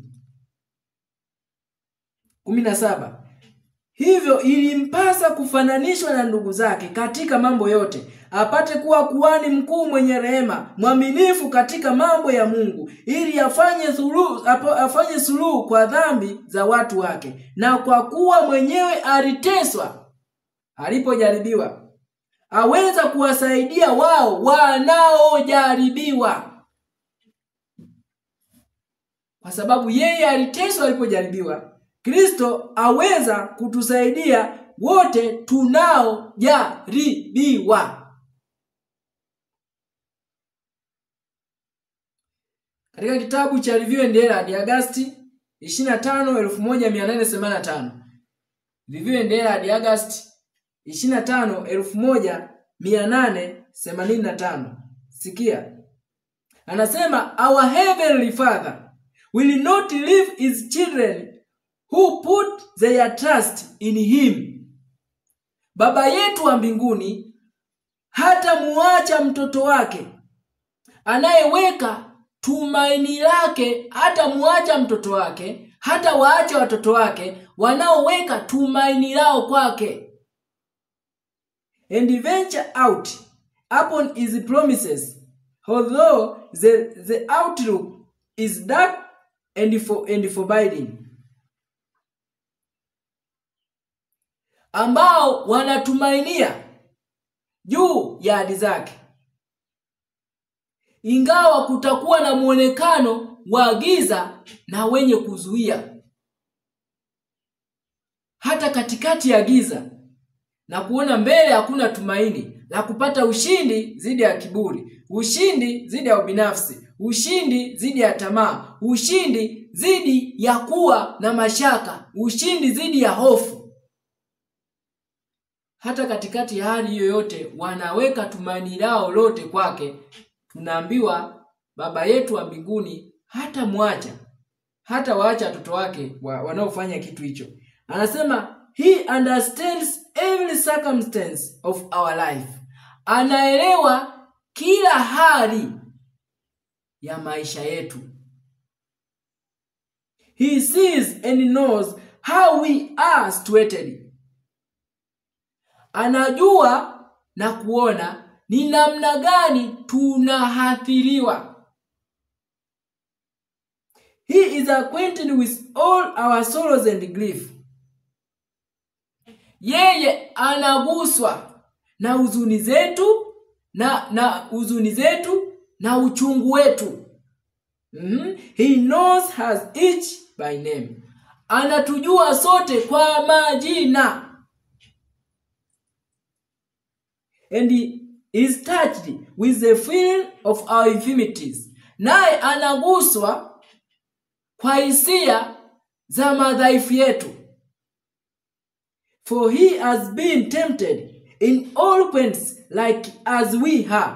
17 hivyo ilimpasa kufananishwa na ndugu zake katika mambo yote, apate kuwa kuhani mkuu mwenye rehema, mwaminifu katika mambo ya Mungu, ili afanye suluhu kwa dhambi za watu wake. Na kwa kuwa mwenyewe aliteswa alipojaribiwa, aweza kuwasaidia wao wanaojaribiwa. Kwa sababu yeye aliteswa alipojaribiwa, Kristo aweza kutusaidia wote tunaojaribiwa. Katika kitabu cha Review and Herald Agosti 25, 1885. Review and Herald Agosti 25, 1885. Sikia. Anasema, our heavenly Father will not leave his children who put their trust in him. Baba yetu wa mbinguni hata muacha mtoto wake anayeweka tumaini lake, hata muacha mtoto wake, hata waacha watoto wake wanaoweka tumaini lao kwake. And venture out upon his promises, although the outlook is dark and forbidding. Ambao wanatumainia juu ya ahadi zake, ingawa kutakuwa na muonekano wa giza na wenye kuzuia. Hata katikati ya giza na kuona mbele hakuna tumaini la kupata ushindi dhidi ya kiburi, ushindi dhidi ya ubinafsi, ushindi dhidi ya tamaa, ushindi dhidi ya kuwa na mashaka, ushindi dhidi ya hofu. Hata katikati ya hali hiyo yote wanaweka tumaini lao lote kwake. Tunaambiwa baba yetu wa mbinguni hata waacha watoto wake wanaofanya kitu hicho. Anasema he understands every circumstance of our life. Anaelewa kila hali ya maisha yetu. He sees and knows how we are situated. Anajua na kuona ni namna gani tunaathiriwa. He is acquainted with all our sorrows and grief. Yeye anaguswa na huzuni zetu na uchungu wetu. He knows us each by name. Anatujua sote kwa majina. And he is touched with the feeling of our infirmities. Naye anaguswa kwa hisia za madhaifu yetu. For he has been tempted in all points like as we are.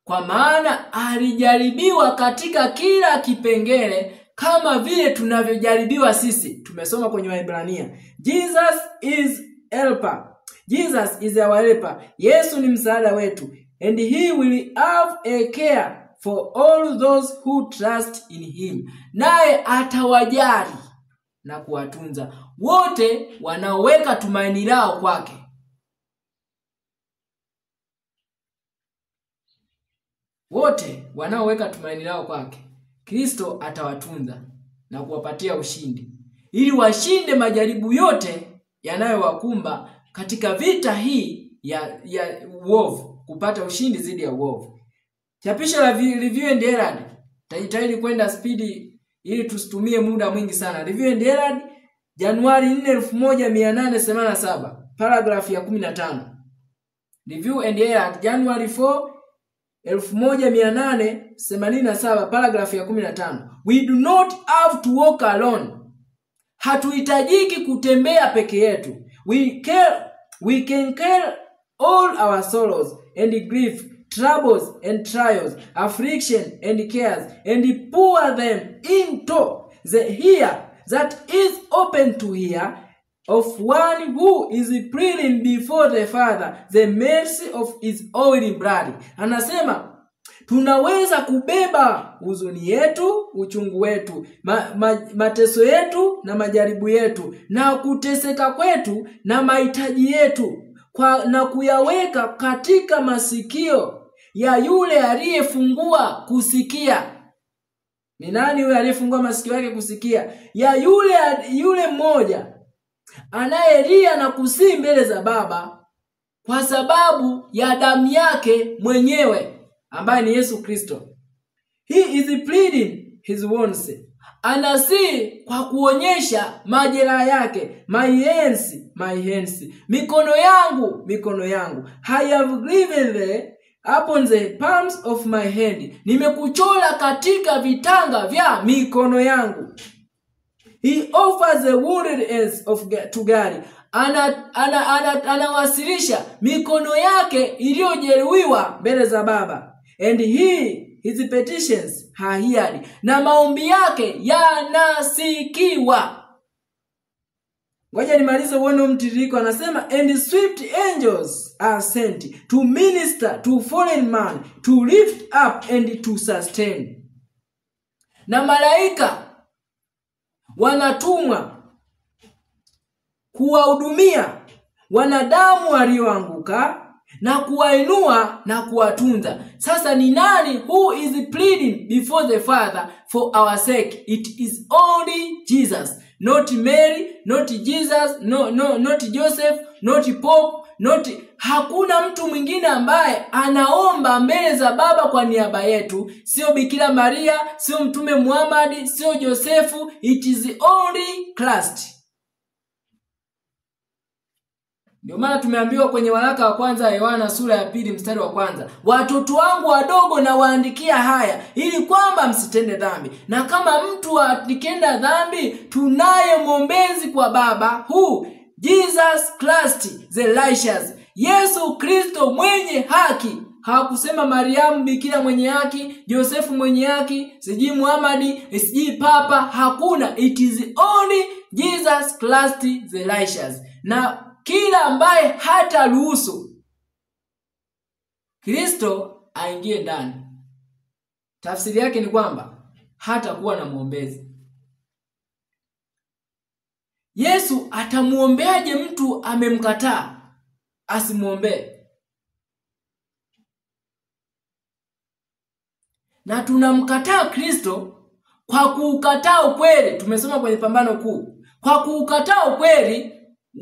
Kwa maana alijaribiwa katika kila kipengele kama vile tunavyojaribiwa sisi. Tumesoma kwenye Waebrania. Jesus is helper. Jesus is our helper. Yesu ni msaada wetu. And he will have a care for all those who trust in him. Naye atawajali na kuwatunza wote wanaoweka tumaini lao kwake. Wote wanaoweka tumaini lao kwake, Kristo atawatunza na kuwapatia ushindi, ili washinde majaribu yote yanayowakumba katika vita hii ya uovu, kupata ushindi dhidi ya uovu. Chapisho la Review and Herald, tajitahidi kwenda spidi ili tusitumie muda mwingi sana. Review and Herald, Januari 4, 1887, paragraph ya 15. Review and Herald, January 4, 1887, paragraph ya 15. We do not have to walk alone. Hatuhitajiki kutembea peke yetu. We can carry all our sorrows and grief, troubles and trials, affliction and cares, and pour them into the ear that is open to hear of one who is pleading before the Father the mercy of his only blood. Anasema tunaweza kubeba huzuni yetu, uchungu wetu, mateso yetu na majaribu yetu, na kuteseka kwetu na mahitaji yetu, na kuyaweka katika masikio ya yule aliyefungua kusikia. Ni nani yule aliyefungua masikio yake kusikia? Ya yule mmoja anayelia na kusii mbele za Baba kwa sababu ya damu yake mwenyewe, ambaye ni Yesu Kristo. He is pleading his wounds. Anasi kwa kuonyesha majeraha yake. My hands, mikono yangu. I have graven them upon the palms of my hand. Nimekuchora katika vitanga vya mikono yangu. He offers the wounded hands to God. Anawasilisha mikono yake iliyojeruhiwa mbele za Baba. And his petitions are heard. Na maombi yake yanasikiwa. Ngoja nimalize uone mtiririko. Anasema and swift angels are sent to minister to fallen man, to lift up and to sustain. Na malaika wanatumwa kuwahudumia wanadamu walioanguka na kuwainua na kuwatunza. Sasa ni nani who is pleading before the Father for our sake? It is only Jesus. Not Mary, not Jesus, not Joseph, not Pope, hakuna mtu mwingine ambaye anaomba mbele za Baba kwa niaba yetu. Sio Bikira Maria, sio Mtume Muhammad, sio Josefu. It is only Christ. Ndio maana tumeambiwa kwenye waraka wa kwanza Yohana sura ya 2 mstari wa 1, watoto wangu wadogo na waandikia haya ili kwamba msitende dhambi. Na kama mtu akitenda dhambi, tunaye mwombezi kwa Baba, who Jesus Christ the righteous. Yesu Kristo mwenye haki. Hakusema Mariamu bikira mwenye haki, Josefu mwenye haki, siji Muhammad, siji Papa. Hakuna. It is only Jesus Christ the righteous. Na kila ambaye hata ruhusu Kristo aingie ndani, tafsiri yake ni kwamba hata kuwa na muombezi. Yesu atamuombeaje mtu amemkataa asimuombe? Na tunamkataa Kristo kwa kuukataa ukweli. Tumesoma kwenye Pambano Kuu. Kwa kuukataa ukweli,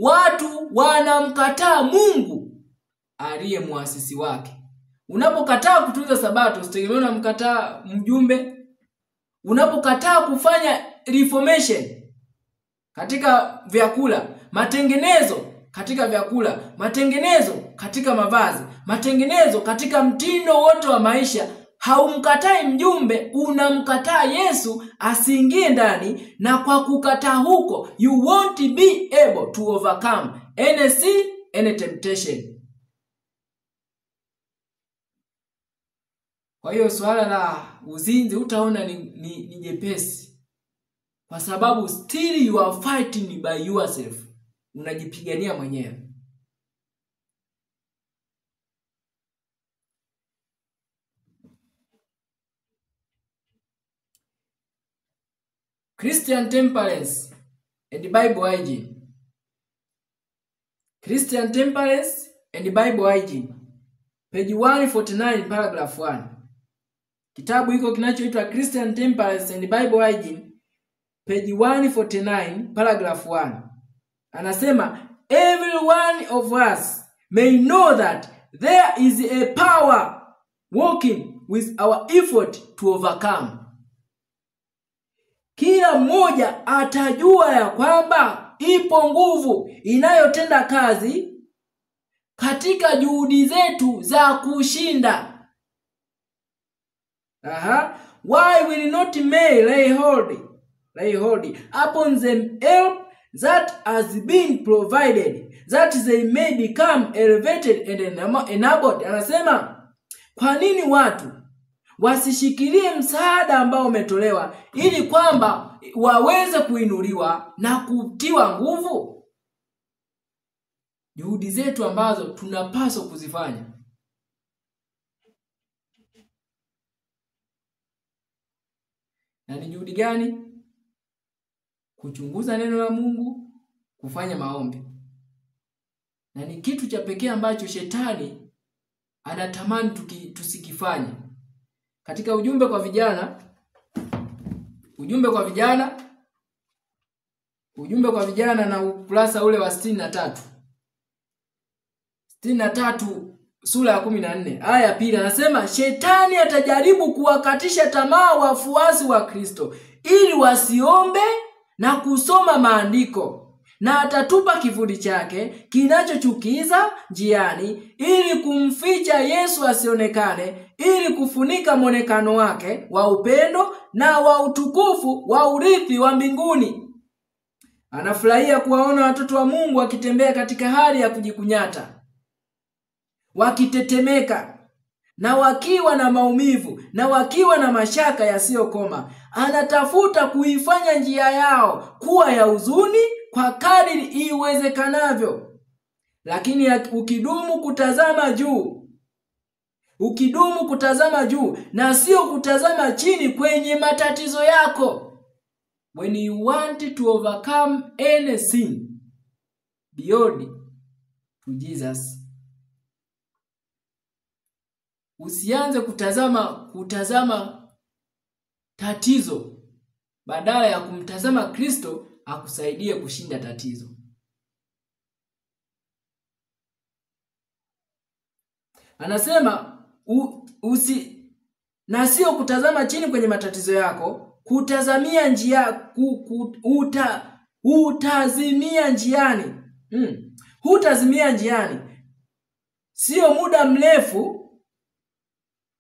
watu wanamkataa Mungu aliye muasisi wake. Unapokataa kutunza sabato, usitegemee unamkataa mjumbe. Unapokataa kufanya reformation katika vyakula, matengenezo katika vyakula, matengenezo katika mavazi, matengenezo katika mtindo wote wa maisha, haumkatai mjumbe, unamkataa Yesu asiingie ndani, na kwa kukataa huko you won't be able to overcome any sin, any temptation. Kwa hiyo swala la uzinzi utaona ni jepesi, kwa sababu still you are fighting by yourself, unajipigania mwenyewe. Christian temperance and Bible hygiene. Christian temperance and Bible hygiene. Page 149 paragraph 1. Kitabu hiko kinachoitwa Christian Temperance and Bible Hygiene, page 149 paragraph 1. Anasema, every one of us may know that there is a power working with our effort to overcome. Kila mmoja atajua ya kwamba ipo nguvu inayotenda kazi katika juhudi zetu za kushinda. Why will not may lay hold upon them help that has been provided, that they may become elevated and enabled. Anasema, kwa nini watu wasishikilie msaada ambao umetolewa ili kwamba waweze kuinuliwa na kutiwa nguvu? Juhudi zetu ambazo tunapaswa kuzifanya. Na ni juhudi gani? Kuchunguza neno la Mungu, kufanya maombi. Na ni kitu cha pekee ambacho shetani anatamani tusikifanye. Katika ujumbe kwa vijana na ukurasa ule wa 63 sura ya 14 aya ya pili, anasema shetani atajaribu kuwakatisha tamaa wafuasi wa Kristo ili wasiombe na kusoma maandiko, na atatupa kivuli chake kinachochukiza njiani ili kumficha Yesu asionekane, ili kufunika mwonekano wake wa upendo na wa utukufu wa urithi wa mbinguni. Anafurahia kuwaona watoto wa Mungu wakitembea katika hali ya kujikunyata, wakitetemeka, na wakiwa na maumivu, na wakiwa na mashaka yasiyokoma. Anatafuta kuifanya njia yao kuwa ya huzuni kwa kadiri iwezekanavyo. Lakini ukidumu kutazama juu na sio kutazama chini kwenye matatizo yako. When you want to overcome anything beyond to Jesus, usianze kutazama tatizo badala ya kumtazama Kristo akusaidie kushinda tatizo. Anasema na sio kutazama chini kwenye matatizo yako, kutazamia utazimia njiani. Hutazimia njiani. Sio muda mrefu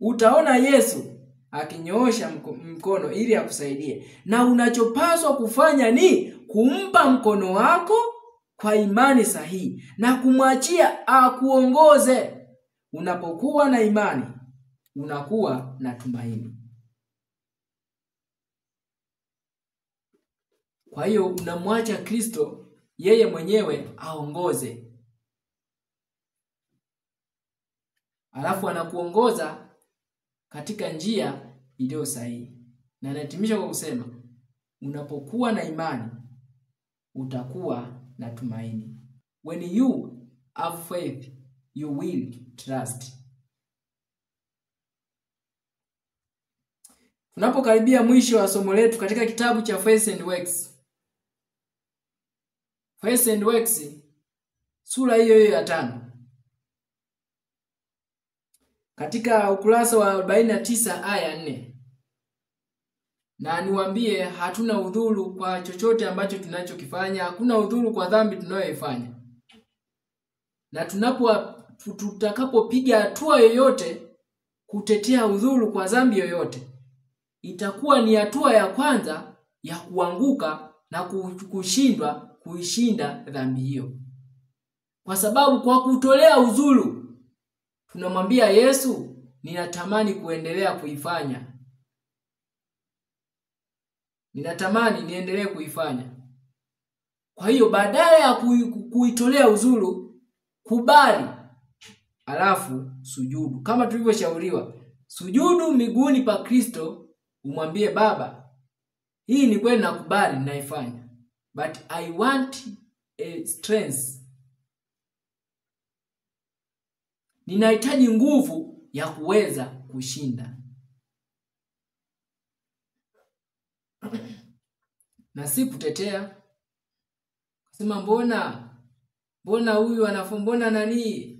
utaona Yesu akinyoosha mkono ili akusaidie. Na unachopaswa kufanya ni kumpa mkono wako kwa imani sahihi na kumwachia akuongoze. Unapokuwa na imani, unakuwa na tumaini. Kwa hiyo unamwacha Kristo yeye mwenyewe aongoze. Alafu anakuongoza katika njia iliyo sahihi. Na anahitimisha kwa kusema, unapokuwa na imani, utakuwa na tumaini. When you have faith, you will trust. Tunapokaribia mwisho wa somo letu katika kitabu cha Faith and Works. Faith and Works, sura hiyo ya 5. Katika ukurasa wa 49 aya 4. Na niwaambie, hatuna udhuru kwa chochote ambacho tunachokifanya, hakuna udhuru kwa dhambi tunayoifanya. Na tutakapopiga hatua yoyote kutetea udhuru kwa dhambi yoyote, itakuwa ni hatua ya kwanza ya kuanguka na kushindwa kuishinda dhambi hiyo. Kwa sababu kwa kutolea udhuru tunamwambia Yesu, ninatamani kuendelea kuifanya. Ninatamani niendelee kuifanya. Kwa hiyo badala ya kuitolea udhuru, kubali alafu sujudu. Kama tulivyoshauriwa, sujudu miguuni pa Kristo, umwambie Baba, hii ni kweli nakubali ninaifanya, but I want a strength. Ninahitaji nguvu ya kuweza kushinda. Na si kutetea. Sema mbona huyu anafumbona nani?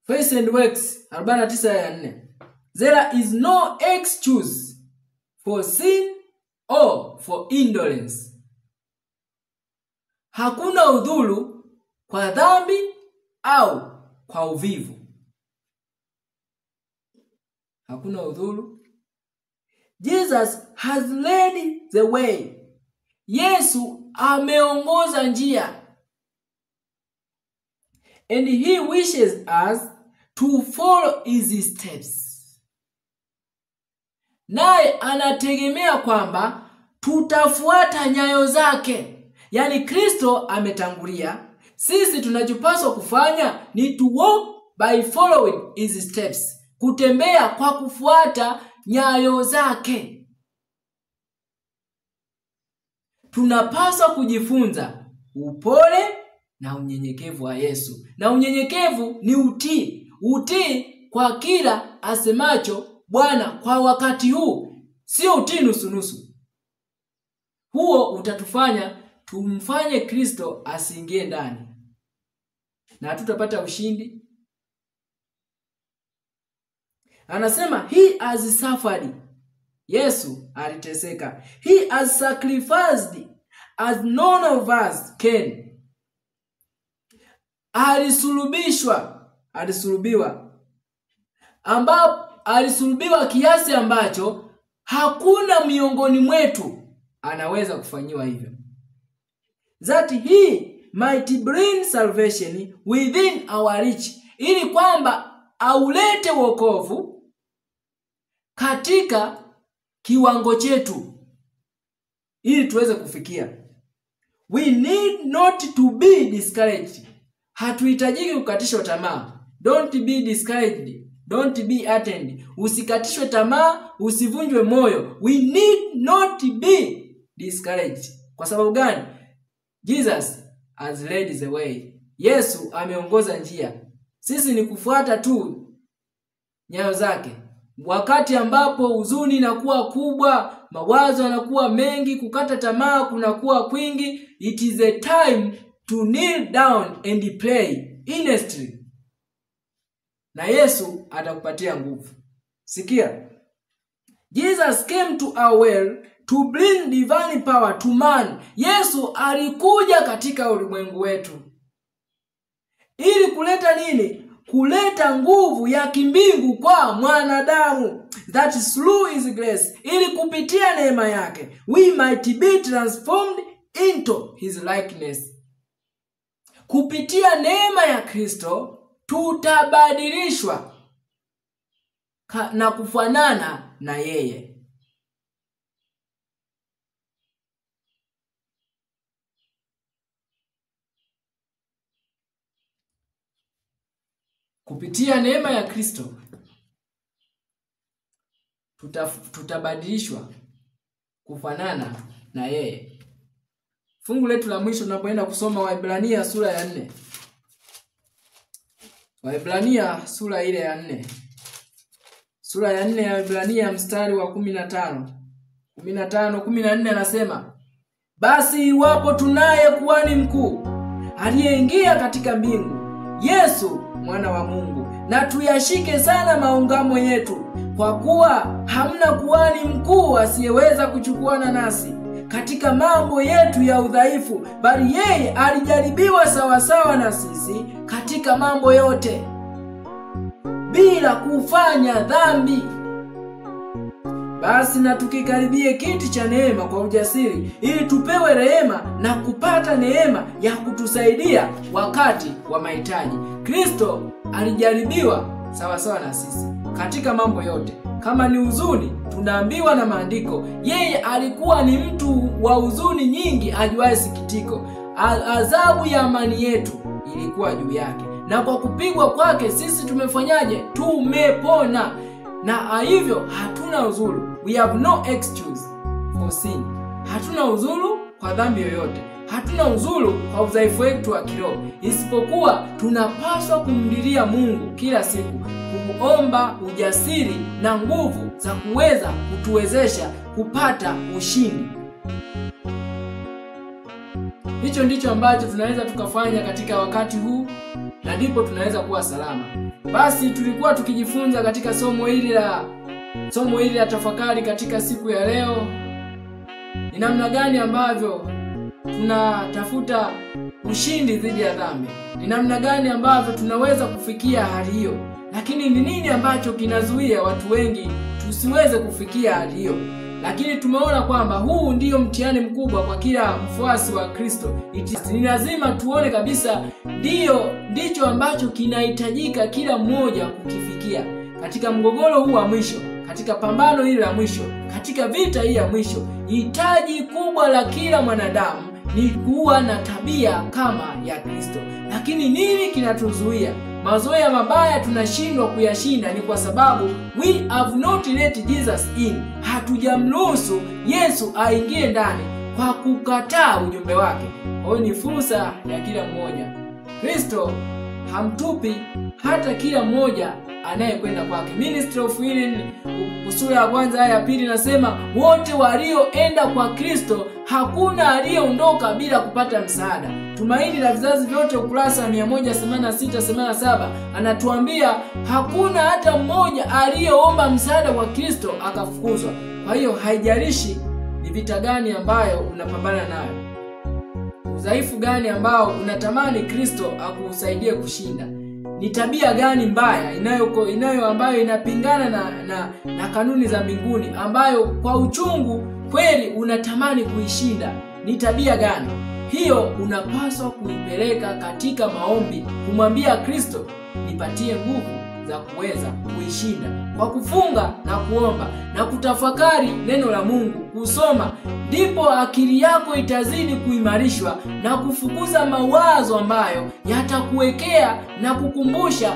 Faith and Works 49:4. There is no excuse for sin or for indolence. Hakuna udhuru kwa dhambi au kwa uvivu. Hakuna udhuru. Jesus has led the way. Yesu ameongoza njia. And he wishes us to follow his steps. Naye anategemea kwamba tutafuata nyayo zake. Yaani Kristo ametangulia. Sisi tunachopaswa kufanya ni to walk by following his steps. Kutembea kwa kufuata nyayo zake. Tunapaswa kujifunza upole na unyenyekevu wa Yesu. Na unyenyekevu ni utii. Utii kwa kila asemacho Bwana kwa wakati huu. Sio utii nusu. Huo utatufanya tumfanye Kristo asiingie ndani. Na hatutapata ushindi. Anasema he has suffered. Yesu aliteseka. He has sacrificed as none of us can. Alisulubiwa kiasi ambacho hakuna miongoni mwetu anaweza kufanyiwa hivyo. That he might bring salvation within our reach. Ili kwamba aulete wokovu katika kiwango chetu, ili tuweze kufikia. We need not to be discouraged. Hatuhitajiki kukatishwa tamaa. Don't be discouraged. Don't be attended. Usikatishwe tamaa, usivunjwe moyo. We need not be discouraged. Kwa sababu gani? Jesus has led the way. Yesu ameongoza njia. Sisi ni kufuata tu nyayo zake. Wakati ambapo huzuni inakuwa kubwa, mawazo yanakuwa mengi, kukata tamaa kunakuwa kwingi, it is a time to kneel down and pray earnestly. Na Yesu atakupatia nguvu. Sikia. Jesus came to our world to bring divine power to man. Yesu alikuja katika ulimwengu wetu. Ili kuleta nini? Kuleta nguvu ya kimbingu kwa mwanadamu. That is through his grace. Ili kupitia neema yake we might be transformed into his likeness. Kupitia neema ya Kristo tutabadilishwa na kufanana na yeye. Kupitia neema ya Kristo tutabadilishwa kufanana na yeye. Fungu letu la mwisho tunapoenda kusoma Waebrania sura ya 4. Waebrania sura ile ya 4. Sura ya 4 ya Waebrania mstari wa 15. 14 anasema, basi iwapo tunaye kuhani mkuu aliyeingia katika mbingu, Yesu mwana wa Mungu, na tuyashike sana maungamo yetu, kwa kuwa hamna kuhani mkuu asiyeweza kuchukuana nasi katika mambo yetu ya udhaifu, bali yeye alijaribiwa sawasawa na sisi katika mambo yote, bila kufanya dhambi. Basi na tukikaribie kiti cha neema kwa ujasiri, ili tupewe rehema na kupata neema ya kutusaidia wakati wa mahitaji. Kristo alijaribiwa sawa na sisi katika mambo yote. Kama ni huzuni, tunaambiwa na maandiko, yeye alikuwa ni mtu wa huzuni nyingi, ajuaye sikitiko. Adhabu ya amani yetu ilikuwa juu yake, na kwa kupigwa kwake sisi tumefanyaje? Tumepona. Na hivyo hatuna uzuru. We have no excuse for sin. Hatuna uzuru kwa dhambi yoyote. Hatuna uzuru kwa udhaifu wetu wa kiroho, isipokuwa tunapaswa kumlilia Mungu kila siku, kuomba ujasiri na nguvu za kuweza kutuwezesha kupata ushindi. Hicho ndicho ambacho tunaweza tukafanya katika wakati huu, na ndipo tunaweza kuwa salama. Basi tulikuwa tukijifunza katika somo hili la tafakari katika siku ya leo, ni namna gani ambavyo tunatafuta ushindi dhidi ya dhambi. Ni namna gani ambavyo tunaweza kufikia hali hiyo. Lakini ni nini ambacho kinazuia watu wengi tusiweze kufikia hali hiyo? Lakini tumeona kwamba huu ndiyo mtihani mkubwa kwa kila mfuasi wa Kristo. Ni lazima tuone kabisa ndicho ambacho kinahitajika kila mmoja kukifikia katika mgogoro huu wa mwisho, katika pambano hili la mwisho, katika vita hii ya mwisho. Hitaji kubwa la kila mwanadamu ni kuwa na tabia kama ya Kristo. Lakini nini kinatuzuia? Mazoea mabaya tunashindwa kuyashinda ni kwa sababu we have not let Jesus in. Hatujamruhusu Yesu aingie ndani kwa kukataa ujumbe wake. Kwa hiyo ni fursa ya kila mmoja. Kristo hamtupi hata kila mmoja anayekwenda kwake. Ministry of Healing sura ya 1 aya ya 2 nasema, wote walioenda kwa Kristo hakuna aliyeondoka bila kupata msaada. Tumaini la vizazi vyote ukurasa 186-87 anatuambia hakuna hata mmoja aliyeomba msaada kwa Kristo akafukuzwa. Kwa hiyo haijalishi ni vita gani ambayo unapambana nayo, udhaifu gani ambao unatamani Kristo akusaidie kushinda, ni tabia gani mbaya ambayo inapingana na kanuni za mbinguni, ambayo kwa uchungu kweli unatamani kuishinda, ni tabia gani hiyo? Unapaswa kuipeleka katika maombi, kumwambia Kristo, nipatie nguvu za kuweza kuishinda, kwa kufunga na kuomba na kutafakari neno la Mungu, kusoma. Ndipo akili yako itazidi kuimarishwa na kufukuza mawazo ambayo yatakuwekea na kukumbusha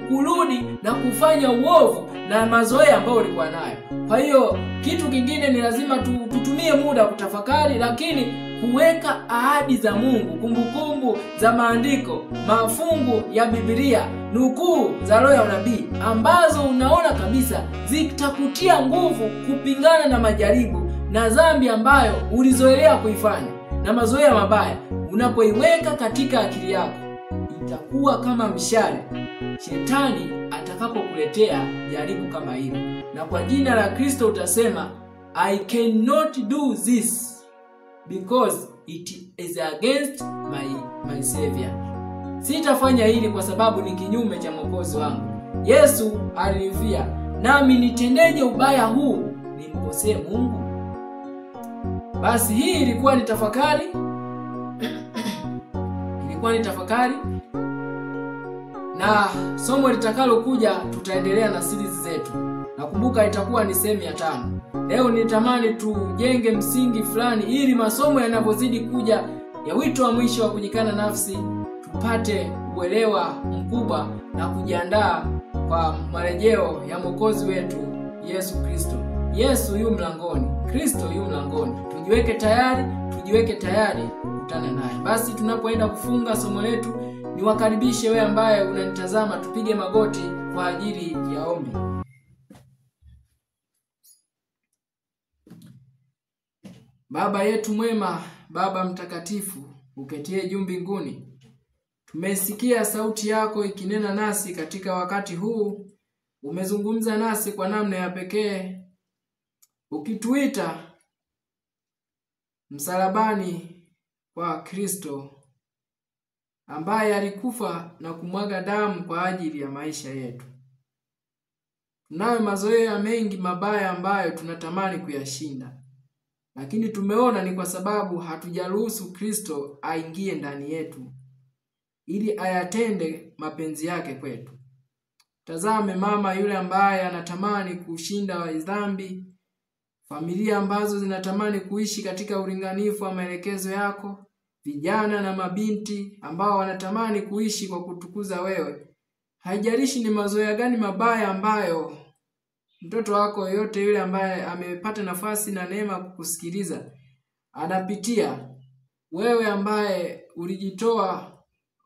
kurudi na kufanya uovu na mazoea ambayo ulikuwa nayo. Kwa hiyo kitu kingine ni lazima tutumie muda kutafakari, lakini kuweka ahadi za Mungu, kumbukumbu za maandiko, mafungu ya Biblia, nukuu za roho ya unabii ambazo unaona kabisa zitakutia nguvu kupingana na majaribu na dhambi ambayo ulizoelea kuifanya na mazoea mabaya. Unapoiweka katika akili yako, itakuwa kama mshale shetani atakapokuletea jaribu kama hilo, na kwa jina la Kristo utasema, I cannot do this because it is against my Savior. Sitafanya hili kwa sababu ni kinyume cha Mwokozi wangu. Yesu alinifia, nami nitendeje ubaya huu nimkosee Mungu? Basi hii ilikuwa ni tafakari na somo litakalo kuja tutaendelea na series zetu. Nakumbuka itakuwa ni sehemu ya 5. Leo nitamani tujenge msingi fulani, ili masomo yanapozidi kuja ya wito wa mwisho wa kujikana nafsi, tupate uelewa mkubwa na kujiandaa kwa marejeo ya Mwokozi wetu Yesu Kristo. Yesu yu mlangoni, Kristo yu mlangoni. Tujiweke tayari kukutana naye. Basi tunapoenda kufunga somo letu, niwakaribishe wewe ambaye unanitazama, tupige magoti kwa ajili ya ombi. Baba yetu mwema, Baba mtakatifu, uketie juu mbinguni, tumesikia sauti yako ikinena nasi katika wakati huu. Umezungumza nasi kwa namna ya pekee, ukituita msalabani kwa Kristo ambaye alikufa na kumwaga damu kwa ajili ya maisha yetu. Tunayo mazoea mengi mabaya ambayo tunatamani kuyashinda, lakini tumeona ni kwa sababu hatujaruhusu Kristo aingie ndani yetu ili ayatende mapenzi yake kwetu. Tazame mama yule ambaye anatamani kushinda dhambi, familia ambazo zinatamani kuishi katika ulinganifu wa maelekezo yako, vijana na mabinti ambao wanatamani kuishi kwa kutukuza wewe. Haijalishi ni mazoea gani mabaya ambayo mtoto wako yote yule ambaye amepata nafasi na neema kukusikiliza anapitia, wewe ambaye ulijitoa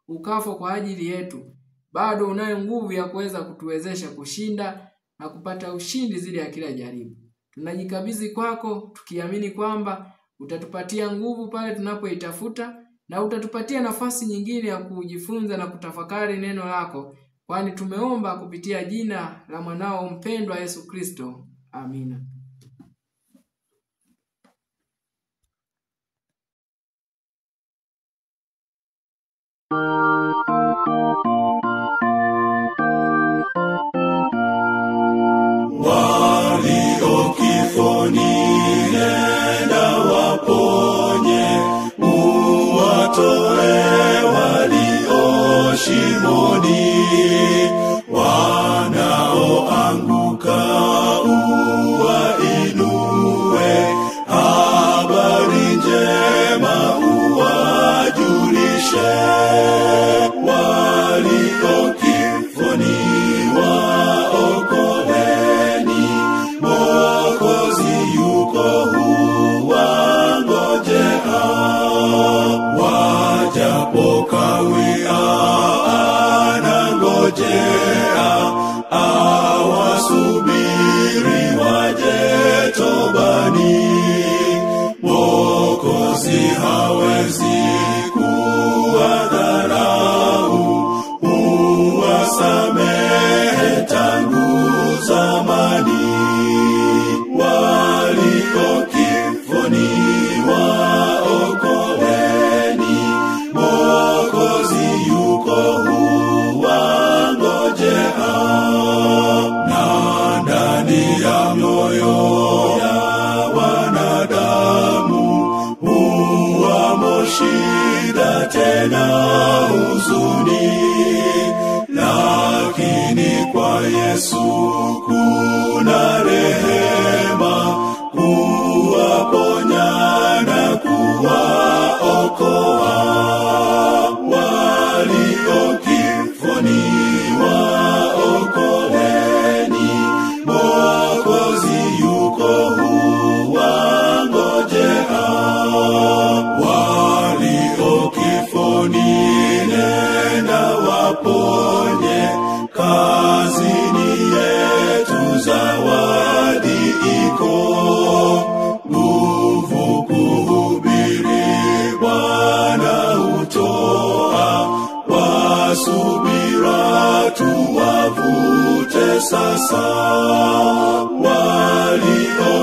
ukafo kwa ajili yetu, bado unayo nguvu ya kuweza kutuwezesha kushinda na kupata ushindi zile ya kila jaribu. Tunajikabidhi kwako tukiamini kwamba utatupatia nguvu pale tunapoitafuta, na utatupatia nafasi nyingine ya kujifunza na kutafakari neno lako, kwani tumeomba kupitia jina la mwanao mpendwa Yesu Kristo. Amina. Walio kifoni nenda waponye, uwatoe walio shimoni, wanaoanguka uwainue, habari njema uwajulishe. Walio kifoni waokoeni, Mwokozi yuko huwangojea. Wajapokawia anangojea, awasubiri waje tobani. Mwokozi hawezi kuwadharau, uwasamehe tangu zamani. Walio kifoni waokoeni, Mwokozi yuko huwangojea. Na ndani ya mioyo ya wanadamu huwamo shida tena huzuni, lakini kwa Yesu kuna rehema, kuwaponya na kuwaokoa. Walio kifoni waokoeni, Mwokozi yuko huwangojea. Walio kifoni nenda waponye, kazi ni yetu, zawadi iko, nguvu kuhubiri Bwana hutoa, wasubira tuwavute sasa. Walio